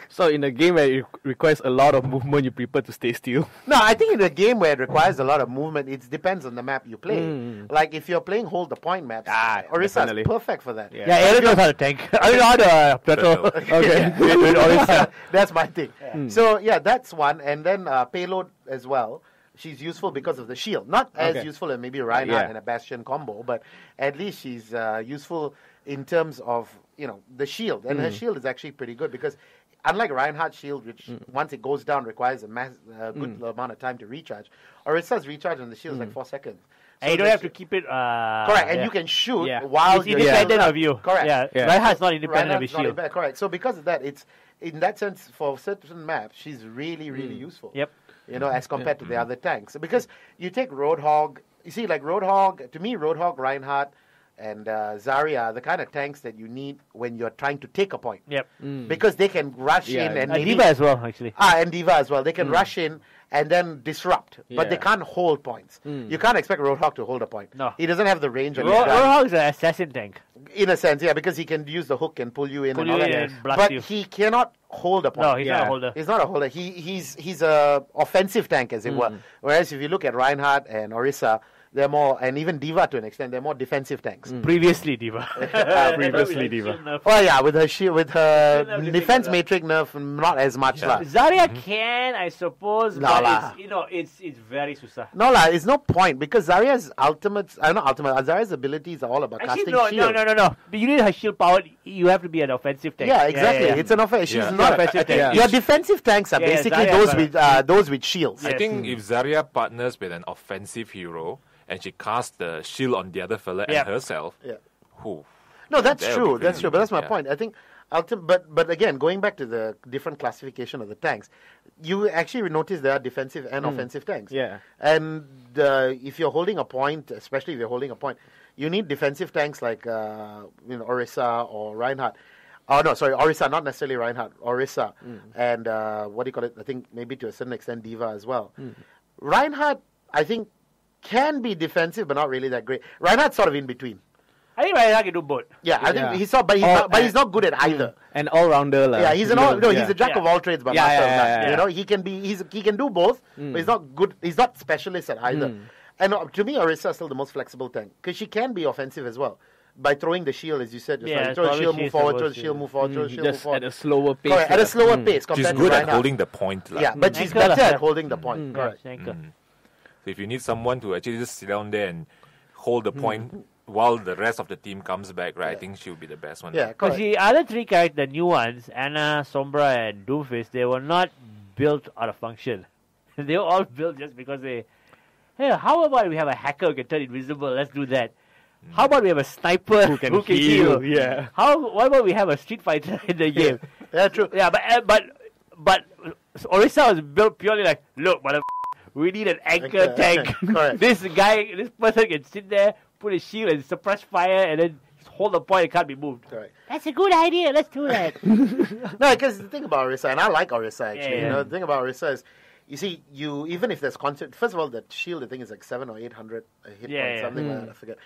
So in a game where it requires a lot of movement, you prefer to stay still. No, I think in a game where it requires a lot of movement, it depends on the map you play. Like if you're playing hold the point maps, Orisa is definitely. perfect for that. Yeah. Yeah, Aaron knows how to tank. I mean, how to turtle. Okay. That's my thing. So yeah, that's one, and then payload as well. She's useful because of the shield. Not as Okay. useful as maybe Reinhardt Yeah. and a Bastion combo, but at least she's useful in terms of the shield, and her shield is actually pretty good because unlike Reinhardt's shield, which once it goes down requires a good amount of time to recharge, Orisa's recharge on the shield is like 4 seconds. And you don't have to keep it. Correct, and you can shoot Yeah. while it's you're independent shielded of you. up. Correct. Yeah, Yeah. Reinhardt's not independent of his Reinhardt's not shield. independent. Correct. So because of that, it's in that sense for certain maps, she's really, really useful. Yep. As compared to the other tanks. Because you take Roadhog, you see, like Roadhog, to me, Roadhog, Reinhardt, and Zarya are the kind of tanks that you need when you're trying to take a point. Yep. Because they can rush in and maybe... Diva as well, actually. And Diva as well. They can rush in and then disrupt, but they can't hold points. You can't expect Roadhog to hold a point. No. He doesn't have the range on his gun. Roadhog's an assassin tank. In a sense, yeah, because he can use the hook and pull you in and all that. And blast But you. he cannot hold a point. No, he's not a holder. He's not a holder. He's a offensive tank, as it were. Whereas if you look at Reinhardt and Orisa, they're more, and even Diva to an extent, they're more defensive tanks. Previously Diva. Previously Diva. Oh yeah, with her shield, with her defense matrix nerf, not as much lah. Zarya can, I suppose, No but lah. it's very susah. No lah, it's no point because Zarya's Zarya's abilities are all about Actually, casting shield. no. But you need her shield power. You have to be an offensive tank. Yeah, exactly. Yeah. It's an offensive. She's Yeah. not Offensive tank. Your defensive tanks are Yeah, basically Zarya those with shields. I think if Zarya partners with an offensive hero and she casts the shield on the other fella and herself, Yeah. whew, No, that's That would true. be That's crazy. true. But that's my Yeah. point. I think, but again, going back to the different classification of the tanks, you actually notice there are defensive and offensive tanks. Yeah. And if you're holding a point, especially if you're holding a point, you need defensive tanks like Orisa or Reinhardt. Oh no, sorry, Orisa, not necessarily Reinhardt. Orisa and what do you call it? I think maybe to a certain extent Diva as well. Reinhardt, I think, can be defensive, but not really that great. Reinhardt's sort of in between. I think Reinhardt can do both. Yeah, I think Yeah. he's not, but he's not good at either. An all-rounder. Yeah, he's he's a jack of all trades, but master of none. yeah. You know, he can do both, but he's not good. He's not specialist at either. And to me, Orisa is still the most flexible tank because she can be offensive as well by throwing the shield, as you said. Just Yeah, throw the shield, probably move she's forward, the throw the worst, shield, move forward, throw the shield, move Just forward. at a slower pace. Correct, at a slower pace she's compared good to at Reinhardt. holding the point. Lah. Yeah, but she's Anchor better lah. at holding the point. Correct. Anchor. So if you need someone to actually just sit down there and hold the point while the rest of the team comes back, right? I think she would be the best one. Yeah, Because correct. the other three characters, the new ones, Anna, Sombra, and Doomfist, they were not built out of function. They were all built just because hey, how about we have a hacker who can turn invisible? Let's do that. How about we have a sniper who can heal? Yeah. What about we have a Street Fighter in the game? Yeah, true. Yeah, but Orisa was built purely like, look, we need an anchor tank. Correct. This person can sit there, put a shield and suppress fire, and then hold the point. It can't be moved. Correct. That's a good idea. Let's do that. No, because the thing about Orisa, and I like Orisa actually. Yeah. You know, the thing about Orisa is, you see, even if there's constant. First of all, the shield, I think, is like 700 or 800 a hit point, something like that. I forget.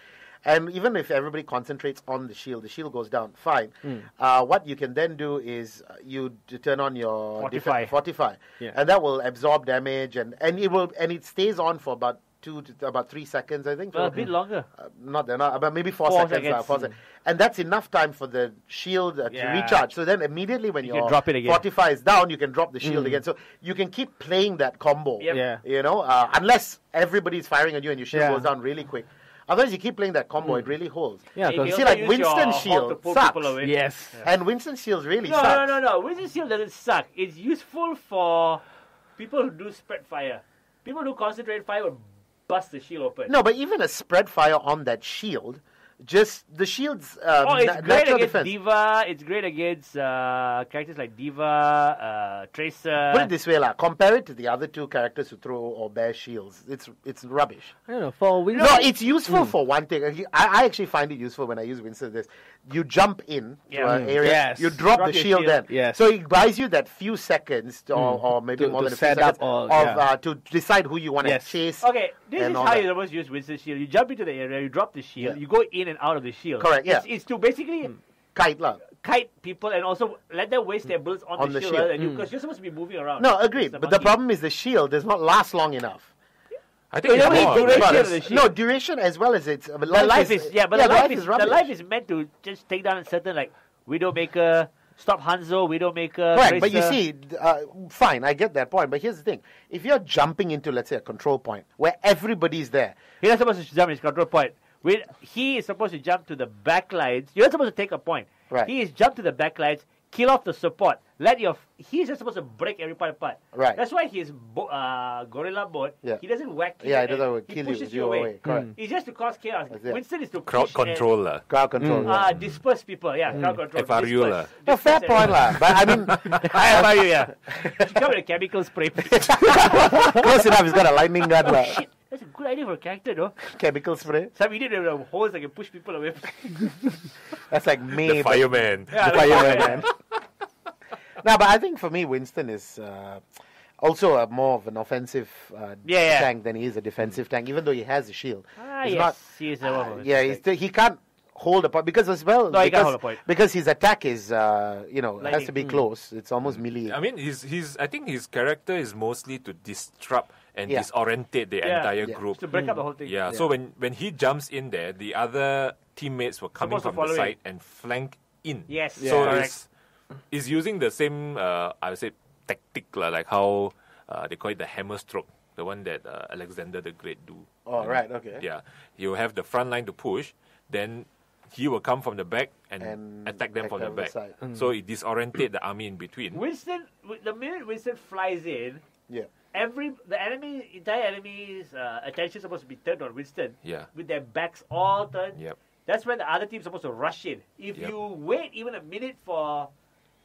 And even if everybody concentrates on the shield goes down. Fine. What you can then do is you turn on your fortify, Yeah. and that will absorb damage, and it stays on for about 2 to about 3 seconds, I think. A bit longer. About maybe 4 4 seconds. seconds. 4 seconds. And that's enough time for the shield to Yeah. recharge. So then immediately when You your can drop it again. fortify is down, you can drop the shield again. So you can keep playing that combo. Yep. Yeah. You know, unless everybody's firing at you and your shield Yeah. goes down really quick. Otherwise, you keep playing that combo, it really holds. Yeah, You You can see, also like use Winston your shield Hulk to pull sucks. people away. Yes. And Winston shields really No, sucks. no. Winston Shield doesn't suck. It's useful for people who do spread fire. People who concentrate fire will bust the shield open. No, but even a spread fire on that shield, just the shield's it's great natural against defense. Diva. It's great against characters like Diva, Tracer. Put it this way, compare it to the other two characters who throw or bear shields. It's rubbish. I don't know. For Winston, No, it's useful for one thing. I actually find it useful when I use Winston. This, you jump in to an area, Yes. you drop the your shield shield. then. Yes. So it buys you that few seconds, or maybe To- more to than a few set up seconds, or- to decide who you want to Yes. chase. Okay, this and is all how that. you're supposed to use Winston Shield. You jump into the area, you drop the shield, Yeah. you go in and out of the shield. Correct, yeah. It's to basically Kite lah. kite people and also let them waste their bullets on the shield. shield. Rather than because you're supposed to be moving around. No, agreed. It's a But the monkey. problem is the shield does not last long enough. I think You it's know, more. duration But of the shield. no, duration as well as its The life is the rubbish. life is meant to just take down a certain like Widowmaker, stop Hanzo, Widowmaker. Correct, but you Tracer. see, fine, I get that point. But here's the thing: if you're jumping into, let's say, a control point where everybody's there, He's not supposed to jump his control point. He is supposed to jump to the backlines. You're not supposed to take a point. Right. He is jump to the backlines, kill off the support. He's just supposed to break every part apart. Right. That's why his gorilla mode. Yeah. He doesn't whack you. yeah, it and doesn't he kill pushes you away. Correct. It's just to cause chaos. That's it. Winston is to Crowd push control. lah. Crowd control. yeah. And, disperse people. Yeah, crowd control. FRU lah. No, fair point, lah. But I mean, I FRU, yeah. You come with a chemical spray. close enough. He's got a lightning gun, lah. Shit, there's a good idea for a character, no? Chemical spray. Some idiot with a hose that can push people away. That's like me. The fireman. Yeah, The fireman. No, but I think for me, Winston is also more of an offensive tank than he is a defensive tank, even though he has a shield. He is a he can't hold a point because as well. No, he can't hold a point. Because his attack is, has to be close. It's almost melee. I mean, I think his character is mostly to disrupt and disorientate the entire group. To break up the whole thing. Yeah, so when he jumps in there, the other teammates were coming from the side and flank in. Yes. So it's using the same, I would say, tactic, like how they call it the hammer stroke, the one that Alexander the Great do. Oh, right, okay. Yeah, you have the front line to push, then he will come from the back and attack them from the back. So it disorientate the army in between. Winston, the minute Winston flies in, the entire enemy's attention is supposed to be turned on Winston. Yeah. With their backs all turned. Yep. That's when the other team's supposed to rush in. If you wait even a minute for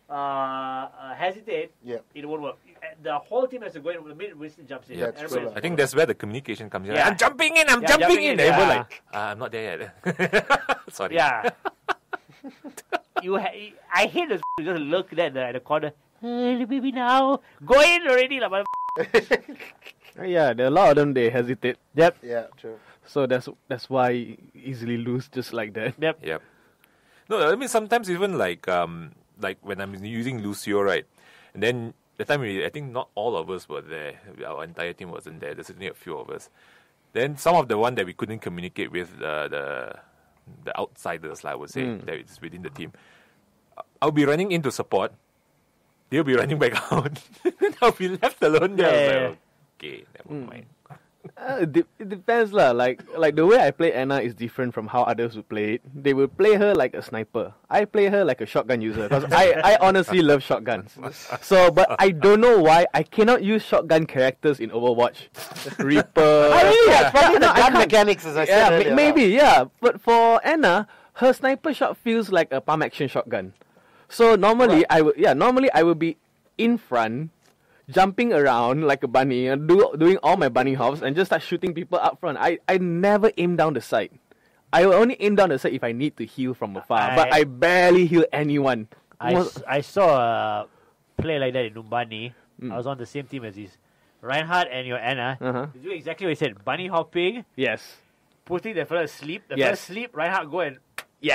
hesitate, it won't work. The whole team has to go in the minute Winston jumps in. Yeah, true. I think that's where the communication comes in. Yeah. I'm jumping in. I'm jumping in. Everyone like, I'm not there yet. Sorry. Yeah. I hate those you just look at the corner. Hey, baby, now go in already, lah. Yeah, there are a lot of them. They hesitate. Yep. Yeah, true. So that's why you easily lose just like that. Yep. No, I mean sometimes even like when I'm using Lucio, right, and then the time I think not all of us were there. Our entire team wasn't there. There's only a few of us. Then some of the one that we couldn't communicate with, the outsiders, I would say, that is within the team. I'll be running into support. They'll be running back out. I'll be left alone there. Like, okay, never mind. It depends lah. Like the way I play Anna is different from how others would play it. They will play her like a sniper. I play her like a shotgun user because I honestly love shotguns. So, but I don't know why I cannot use shotgun characters in Overwatch. Reaper. Probably the gun mechanics, as I said earlier. Maybe. But for Anna, her sniper shot feels like a pump action shotgun. So normally I would be in front, jumping around like a bunny and doing all my bunny hops and just start shooting people up front. I never aim down the sight. I will only aim down the sight if I need to heal from afar. But I barely heal anyone. I saw a play like that in Numbani. I was on the same team as these. Reinhardt and your Anna. They do exactly what you said. Bunny hopping. Yes. Putting the fellow asleep. The fellow asleep, Reinhardt go and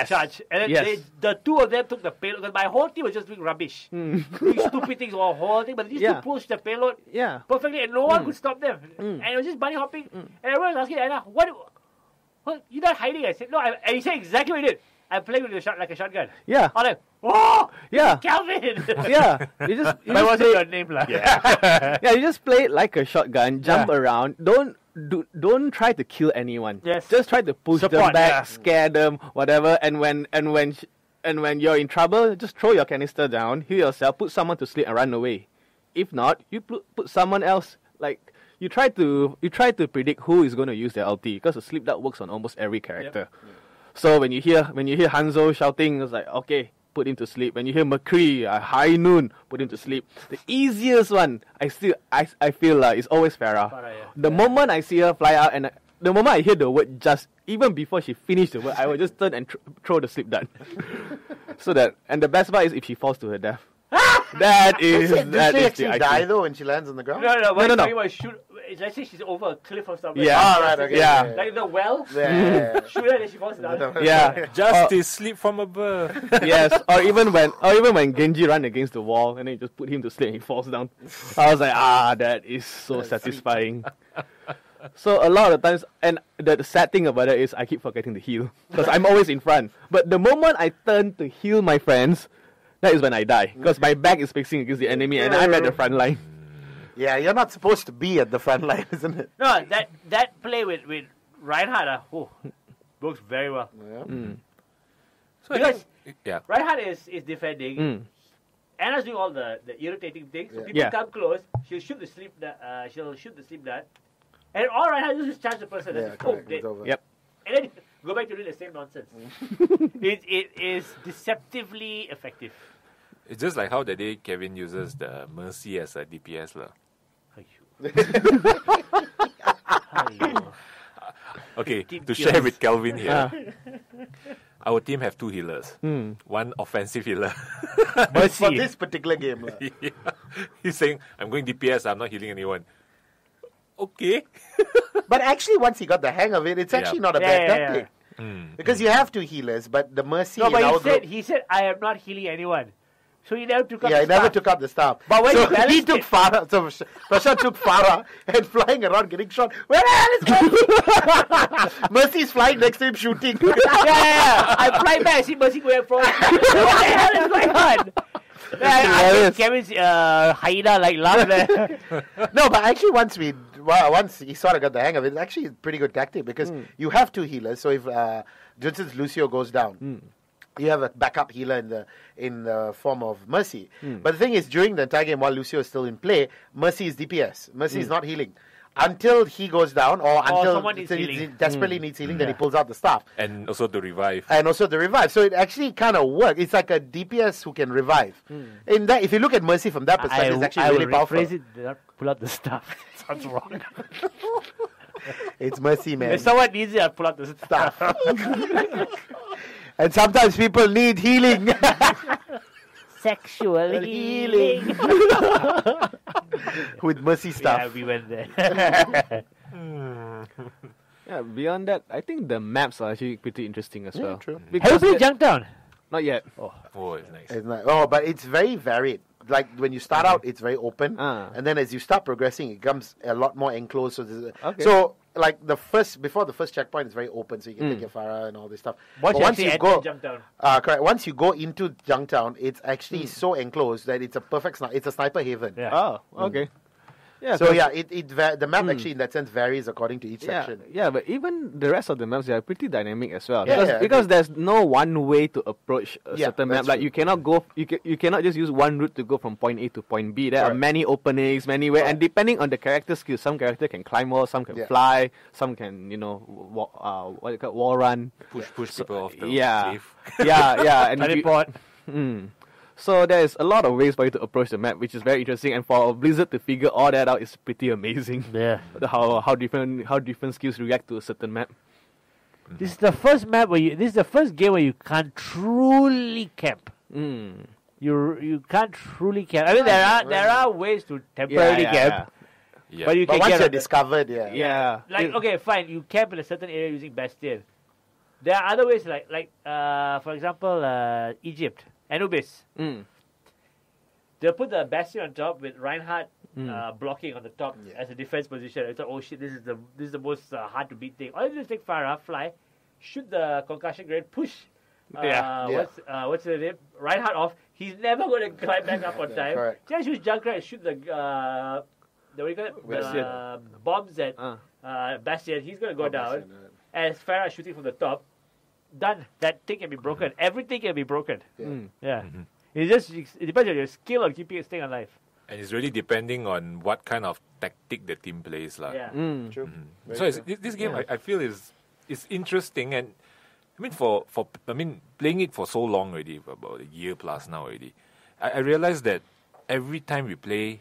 charge. And then the two of them took the payload. Because my whole team was just doing rubbish. Doing stupid things all whole thing. But they just pushed the payload perfectly and no one could stop them. And it was just bunny hopping. And everyone was asking Anna, what you're not hiding? I said, no. And he said exactly what he did. I'm playing with like a shotgun. Yeah. I'm like, whoa! Yeah. Calvin! Yeah. You just what's your name, lah? Yeah, you just play it like a shotgun, jump around. Don't try to kill anyone. Yes. Just try to push them back, scare them, whatever. And when you're in trouble, just throw your canister down, heal yourself, put someone to sleep, and run away. If not, you put someone else. Like you try to predict who is going to use their ulti because the sleep dart works on almost every character. Yep. So when you hear Hanzo shouting, it's like okay, put him to sleep. When you hear McCree, High Noon, put him to sleep. The easiest one, I feel is always Farah. The moment I see her fly out and the moment I hear the word just, even before she finished the word, I will just turn and throw the sleep dart. And the best part is if she falls to her death. That is Does she actually die though when she lands on the ground? No. Let's say she's over a cliff or something. Yeah. Right, okay. Yeah. Like the well. Yeah. Shoot her and she falls down. Yeah. Justice, sleep from above. Yes. Or even when Genji ran against the wall and then you just put him to sleep and he falls down. I was like, that is so satisfying. So a lot of times, and the sad thing about it is I keep forgetting to heal because I'm always in front. But the moment I turn to heal my friends, that is when I die because my back is facing against the enemy and I'm at the front line. Yeah, you're not supposed to be at the front line, isn't it? No, that play with Reinhardt works very well. Yeah. So because yeah. Reinhardt is defending. Anna's doing all the irritating things. So people come close. She'll shoot the sleep dart. And all Reinhardt does is charge the person. Yeah, correct. It's over. Yep. And then go back to doing the same nonsense. It is deceptively effective. It's just like how the day Kevin uses the Mercy as a DPS lah. Okay, Team to kills. share with Kelvin here, our team have 2 healers. One offensive healer. For this particular game. lah. Yeah. He's saying, I'm going DPS, I'm not healing anyone. Okay. But actually, once he got the hang of it, it's actually not a bad tactic. Because you have 2 healers, but the Mercy No, in but our group... he said, I am not healing anyone. So he never took up Yeah, the he never staff. took up the staff. But when so he balanced he took it- Farah. So Prashant took Farah and flying around getting shot. Where the hell is Mercy? Mercy's flying next to him shooting. yeah. I fly back, I see Mercy going from. What the hell is going on? I think Kevin's hyena like laugh there. No, but actually once he sort of got the hang of it, it's actually a pretty good tactic because you have 2 healers. So if Jun Sern's Lucio goes down, you have a backup healer in the form of Mercy. But the thing is, during the entire game while Lucio is still in play, Mercy is DPS. Mercy is not healing. Until he goes down or until someone needs he healing. desperately needs healing, then he pulls out the staff. And also to revive. And also the revive. So it actually kind of works. It's like a DPS who can revive. In that, if you look at Mercy from that perspective, it's actually really powerful. Rephrase it, do not pull out the stuff. It sounds wrong. It's Mercy, man. If someone needs it, I'll pull out the stuff. And sometimes people need healing. Sexual healing. With Mercy stuff. Yeah, we went there. Yeah, beyond that, I think the maps are actually pretty interesting as well. true. Have you Because played Junktown? not yet. Oh, it's nice. It's not, but it's very varied. Like when you start out, it's very open, and then as you start progressing, it becomes a lot more enclosed. So, like before the first checkpoint is very open, so you can take your Farah and all this stuff. Once But you enter Junktown. correct. Once you go into Junktown, it's actually so enclosed that it's a perfect. It's a sniper haven. Yeah. Oh, okay. Yeah. So 'cause- yeah, the map actually in that sense varies according to each Yeah, section. yeah, but even the rest of the maps, they are pretty dynamic as well. Yeah, because there's no one way to approach a Yeah, certain map. that's Like true. you cannot go, you cannot just use one route to go from point A to point B. There are Correct. many openings, many ways, and depending on the character skills, some character can climb walls, some can Yeah. fly, some can wall run. Push people off the Yeah, cliff. yeah, and if you- Teleport. So there's a lot of ways for you to approach the map, which is very interesting. And for Blizzard to figure all that out is pretty amazing. Yeah. How different skills react to a certain map. This is the first map this is the first game where you can't truly camp. You can't truly camp. I mean, there are ways to temporarily camp, Yeah. but you But can once get you're discovered, Yeah. like okay, fine. You camp in a certain area using Bastion. There are other ways, like for example, Egypt, Anubis. They'll put the Bastion on top with Reinhardt blocking on the top as a defense position. It's like, oh shit, this is the most hard to beat thing. All you do is take Farah, fly, shoot the concussion grenade, push. What's the name? Reinhardt off. He's never going to climb back up on time. correct. Just use Junkrat, shoot the what do you call it? The bombs at Bastion. He's going to go down. As Farah shooting from the top. Done. That thing can be broken. Everything can be broken. Yeah. It depends on your skill on keeping it staying alive. And it's really depending on what kind of tactic the team plays. Yeah. True. So this game, I feel, is interesting. And I mean, playing it for so long already, for about a year plus now already, I realized that every time we play,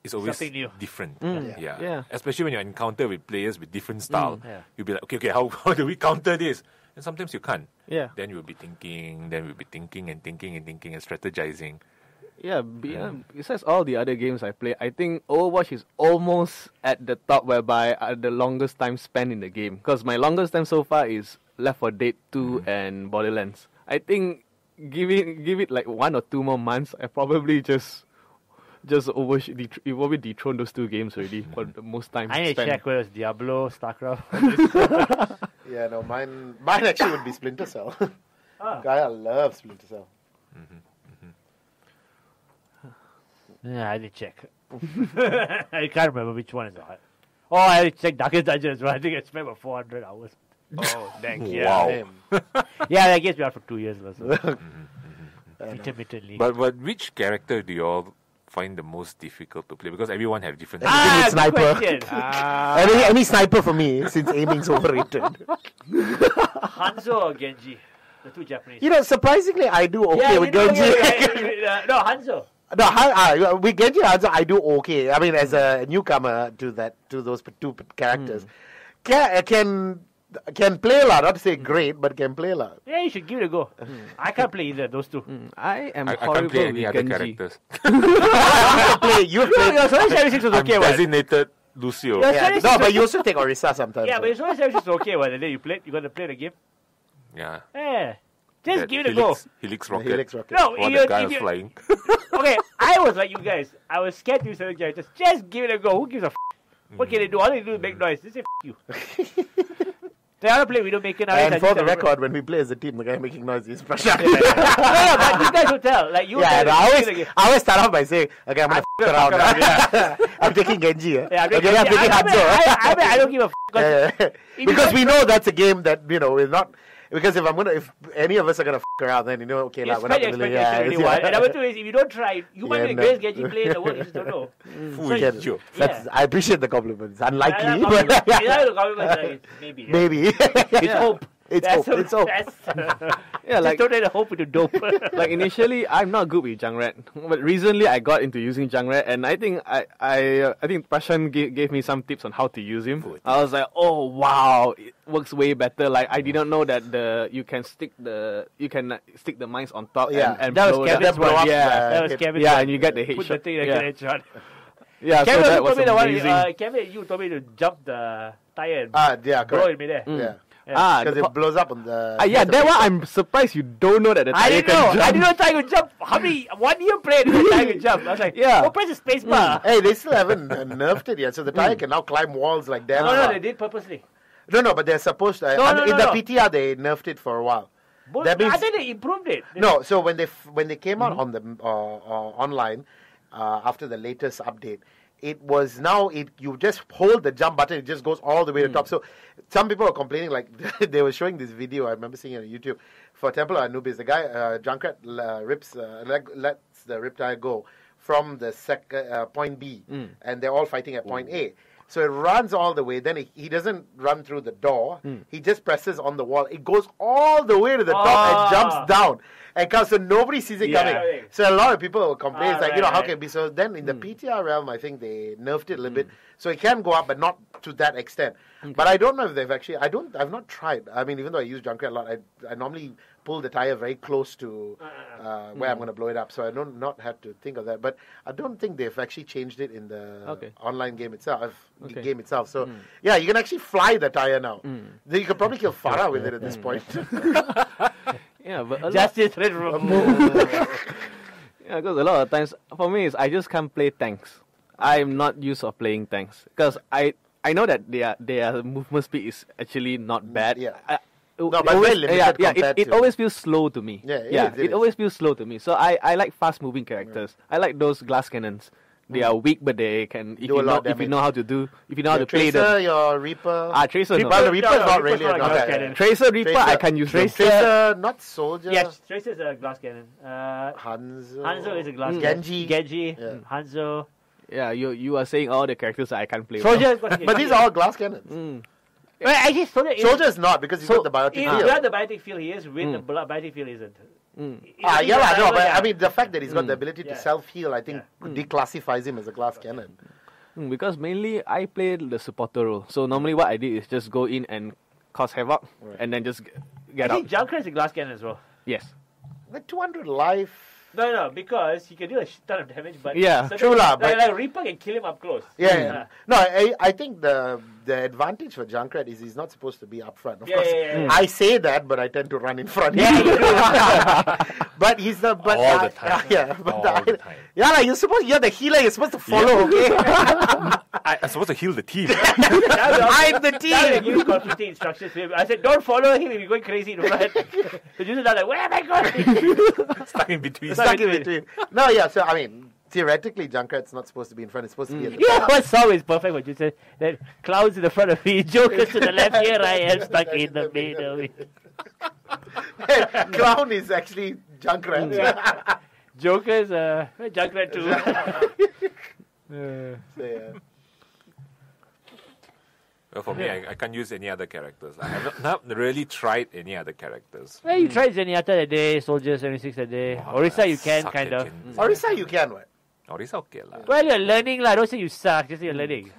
it's always something new. different. Yeah. Especially when you encounter with players with different style. Yeah. You'll be like, okay, how do we counter this? And sometimes you can't. Yeah. Then you'll be thinking, and strategizing. Yeah, besides all the other games I play, I think Overwatch is almost at the top whereby the longest time spent in the game. Because my longest time so far is Left 4 Dead 2 and Borderlands. I think give it like 1 or 2 more months, I probably just probably dethrone those 2 games already for the most time I need to spent. check whether it's Diablo, StarCraft. Yeah, no, mine actually would be Splinter Cell. I love Splinter Cell. Yeah, I need to check. I can't remember which one is hot. Oh, I need to check Darkest Dungeon as well. I think I spent about 400 hours. Oh, thank you. Wow. Yeah, that gets me out for 2 years. So. Intermittently. But which character do you all find the most difficult to play? Because everyone have different. Good sniper. Question. Any sniper for me, since aiming's overrated. Hanzo or Genji? The 2 Japanese. Surprisingly, I do okay with you know, Genji. no, Hanzo. No, with Genji Hanzo, I do okay. I mean, as a newcomer to those two characters, can play a lot. Not to say great, but can play a lot. Yeah, you should give it a go. I can't play either those two. I am I horrible can't play any with other Genji. characters. You play. Your Sonic 76 was okay, I'm what? designated Lucio. Yeah. Yeah, no, but you also take Orisa sometimes. Yeah, but your Sonic 76 was okay, what? And then you got to play the game. Yeah. Yeah. Just That give it a go. Helix Yeah, rocket. Helix Rocket. No, While you, the guy if was you, flying. okay, I was like you guys. I was scared to use certain characters. Just give it a go. Who gives a f? What can they do? All they do is make noise. They say f you. They ought to play Widowmaker now. And for the record, when we play as a team, the guy making noise is Prashant. No, but you guys will tell. Like you. Yeah, tell I give it a go. always start off by saying, okay, I'm gonna f around. I'm taking Genji. Yeah, I'm taking Hanzo. I don't give a f. Because we know that's a game that we're not. Because if any of us are gonna f around, then okay, You we're not expect really. expectation really. And number two is if you don't try, you might be the greatest Genji player in the world. You just don't know. Sure. I appreciate the compliments. Unlikely, It's but not a compliment, like, maybe. Yeah. maybe. It's hope. It's That's hope. It's hope. Yeah, Just don't let the hope into dope. like initially, I'm not good with Junkrat, but recently I got into using Junkrat, and I think I think Prashant gave me some tips on how to use him. I was like, oh wow, it works way better. Like I didn't know that you can stick the mines on top and that blow was it Kevin's up. blow one. up That was Kevin's Yeah, one. and you get the Put the headshot. thing that Yeah. can headshot. Yeah, so Kevin, that you was told me the one. amazing. Kevin, you told me to jump the tire and Yeah, blow correct. it midair. Yeah. Yeah. Because it blows up on the. Yeah, that one I'm surprised you don't know that the I tire didn't can know. jump. I didn't know tire could jump. How many? 1 year played the tire could jump. I was like, Yeah. oh, press the space bar. Hey, they still haven't nerfed it yet, so the tire can now climb walls like that. No, they did purposely. No, but they're supposed to. No, in the no. PTR, they nerfed it for a while. But That means- I think they improved it. No, so when they came out on the online after the latest update, it was now you just hold the jump button, it just goes all the way to the top. So some people were complaining, like they were showing this video. I remember seeing it on YouTube for Temple of Anubis. The guy Junkrat lets the Riptide go from the point B, and they're all fighting at point A. So it runs all the way. Then he doesn't run through the door. He just presses on the wall. It goes all the way to the top and jumps down. And comes, so nobody sees it coming. So a lot of people will complain. It's like, how can it be? So then in the PTR realm, I think they nerfed it a little bit. So it can go up, but not to that extent. Okay. But I don't know if they've actually, I've not tried. I mean, even though I use Junkrat a lot, I normally pull the tire very close to where I'm going to blow it up. So I don't not have to think of that. But I don't think they've actually changed it in the online game itself. So yeah, you can actually fly the tire now. You could probably kill Farah with it at this point. Yeah, but Justice yeah, because a lot of times for me is I just can't play tanks. I'm not used of playing tanks because I know that their movement speed is actually not bad. Yeah. No, but very limited it always feels slow to me. Yeah, it always feels slow to me. So I like fast moving characters. I like those glass cannons. They are weak, but they can if you know how to play them. Your Reaper. Tracer. Well, the Reaper is not really a glass cannon. Tracer, Reaper, I can use Tracer, not Soldier. Yes, Tracer is a glass cannon. Hanzo is a glass cannon. Genji. Hanzo. Yeah, you are saying all the characters that I can't play. Soldier is But these are all glass cannons. Well, actually, Soldier is not because he's got the biotic if field. you have the biotic field, he is. With the biotic field, isn't. But I mean, the fact that he's got the ability to self-heal, I think, declassifies him as a glass cannon. Because mainly I played the supporter role. So normally what I did is just go in and cause havoc and then just get out. I think Junkrat is a glass cannon as well. Yes. With 200 life. No, because he can do a ton of damage, but true lah. But like Reaper can kill him up close. Yeah. No, I think the advantage for Junkrat is he's not supposed to be up front. Of course, I say that, but I tend to run in front. But he's the all the time. All the time. Yeah, you're the healer. You're supposed to follow. Okay. I'm supposed to heal the team. I'm the team. Now they give conflicting instructions to him. I said, don't follow him if you're going crazy in front. The users are like, where am I going? Stuck in between. Stuck in between. No, yeah. So I mean, theoretically, Junkrat's not supposed to be in front. It's supposed to be at the Yeah, what song is perfect? What you said? That clouds in the front of me, jokers to the left. Here I am stuck in the middle. Clown is actually Junkrat. Yeah. Jokers, Junkrat too. So, yeah. Well, for me, I can't use any other characters. I have not really tried any other characters. Well, you tried Zenyatta that day, Soldier 76 that day. Orisa you can, Suck kind of. again. Orisa, you can, what? Orisa okay lah. Well, you're learning lah. Don't say you suck. Just say you're learning.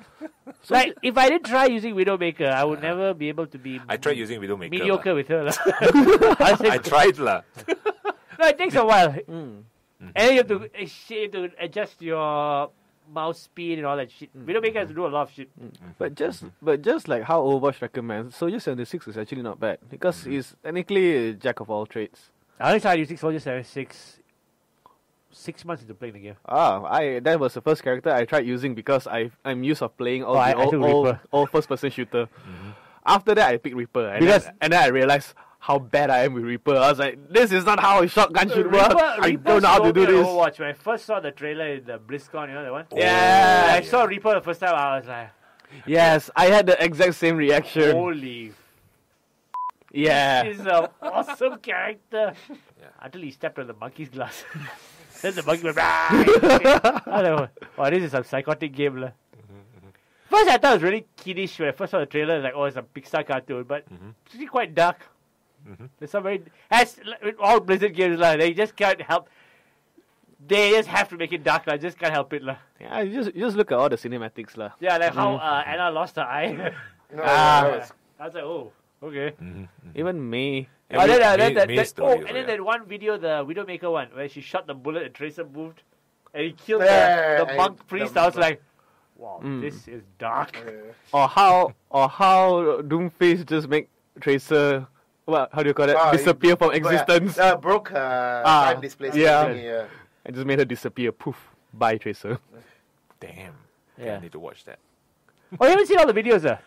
Like, if I didn't try using Widowmaker, I would never be able to be I tried using Widowmaker. mediocre with her. I tried lah. No, it takes a while. And then you have to adjust your mouse speed and all that shit. Widowmaker has to do a lot of shit. But just like how Overwatch recommends, Soldier 76 is actually not bad because he's technically a jack of all trades. I only started using Soldier 76 6 months into playing the game. That was the first character I tried using because I'm used of playing all first-person shooter. After that, I picked Reaper, and then I realized how bad I am with Reaper. I was like, this is not how a shotgun should work. I don't know how to do this. Overwatch. When I first saw the trailer in the BlizzCon, you know that one? Yeah. I saw Reaper the first time, I was like, yes, I had the exact same reaction. holy Yeah. this is an awesome character. Yeah. Until he stepped on the monkey's glass. Then the monkey went, wow, this is some psychotic game. First, I thought it was really kiddish when I first saw the trailer. Like, it's a Pixar cartoon, but it's really quite dark. There's some very, as with all Blizzard games, they just can't help. They just have to make it dark. Just can't help it. Yeah, you just look at all the cinematics. Yeah, like how Anna lost her eye. No, I was like, oh, okay. Even May. May story, And then that one video, the Widowmaker one, where she shot the bullet and Tracer moved, and he killed Yeah, the monk priest. I was like, wow, this is dark. Or how Doomface just make Tracer, how do you call it? Disappear from existence. Broke time displacement. Yeah. I just made her disappear. Poof. Bye, Tracer. Damn. Yeah. I need to watch that. Oh, you haven't seen all the videos,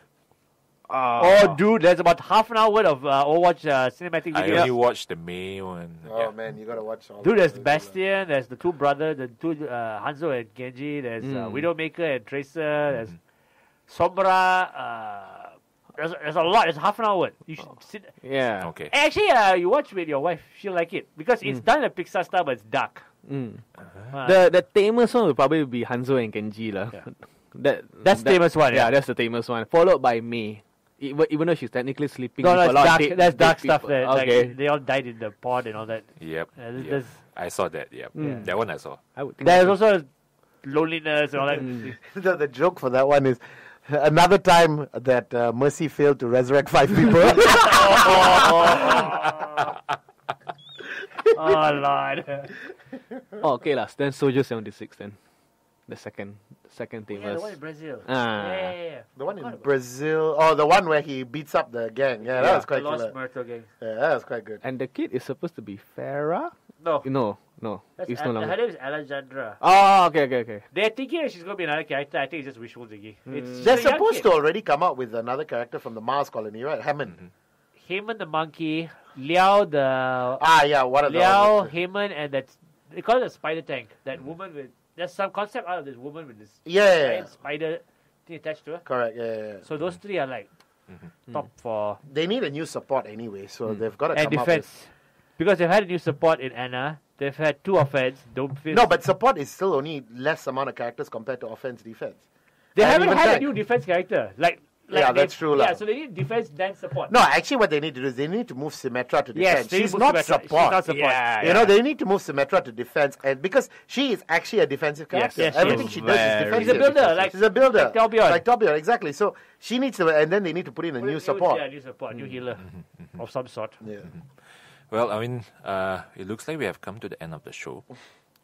Oh, dude, there's about half an hour worth of Overwatch cinematic I videos. only watched the May one. Oh man, you gotta watch all. Dude, there's of those. Bastion, there's the two brothers, the two Hanzo and Genji, there's Widowmaker and Tracer, there's Sombra, there's a lot, there's half an hour worth. You should sit. Yeah. Okay. Actually, you watch with your wife, she'll like it, because it's done in a Pixar style, but it's dark. The tamest one will probably be Hanzo and Genji. That's the famous one. Yeah, that's the famous one. Followed by May. Even though she's technically sleeping. No, with a lot dark, of that's dark dead stuff. people. That, Okay. like, they all died in the pod and all that. Yep. There's- I saw that. Yep. That one I saw. I would think There's that's- also loneliness and all that. The joke for that one is another time that Mercy failed to resurrect 5 people. Oh, Lord. okay, then Soldier 76 then. The second Yeah, famous. the one in Brazil. Ah. Yeah. The one in Brazil. Oh, the one where he beats up the gang. Yeah, that was quite The Lost killer. Myrtle gang. Yeah, that was quite good. And the kid is supposed to be Farah? No. No. That's It's no her longer. name is Alejandra. Oh, okay. They're thinking that she's going to be another character. I think it's just wishful thinking. They're supposed to already come out with another character from the Mars colony, right? Hammond. Heyman the monkey, Liao the... Yeah, what are Liao, the Heyman, and that's... They call it a spider tank. That woman with... There's some concept out of this woman with this Yeah. giant spider thing attached to her. Correct, yeah. So those three are like top for... They need a new support anyway, so they've got to And come up defense. with... Because they've had a new support in Anna. They've had 2 offense. No, but support is still only less amount of characters compared to offense, defense. They and haven't even had a tank. new defense character. Like Yeah, they- that's true, lah. Yeah, so they need defense then support. No, actually what they need to do is they need to move Symmetra to Yes, defense. they She's move not Symmetra. support. She's not support. Yeah, You know, they need to move Symmetra to defense, and because she is actually a defensive character. yes, she Everything is. she does is Very defensive. She's a builder, like- She's a builder. like Torbjorn. Like Torbjorn, exactly. So she needs to, and then they need to put in a new support. Yeah, new support, new healer of some sort. Yeah. Well, I mean, it looks like we have come to the end of the show.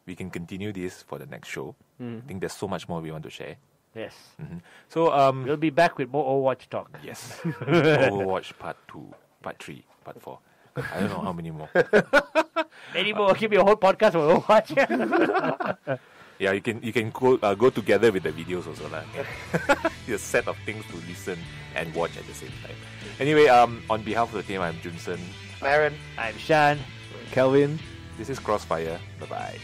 We can continue this for the next show. I think there's so much more we want to share. Yes. So, We'll be back with more Overwatch talk. yes. Overwatch Part 2, Part 3, Part 4. I don't know how many more. Any more? Give me a whole podcast on Overwatch. Yeah, you can go together with the videos also. It's a set of things to listen and watch at the same time. Anyway, on behalf of the team, I'm Jun Sern. Aaron. I'm Shan. Kelvin. This is Krossfire. Bye-bye.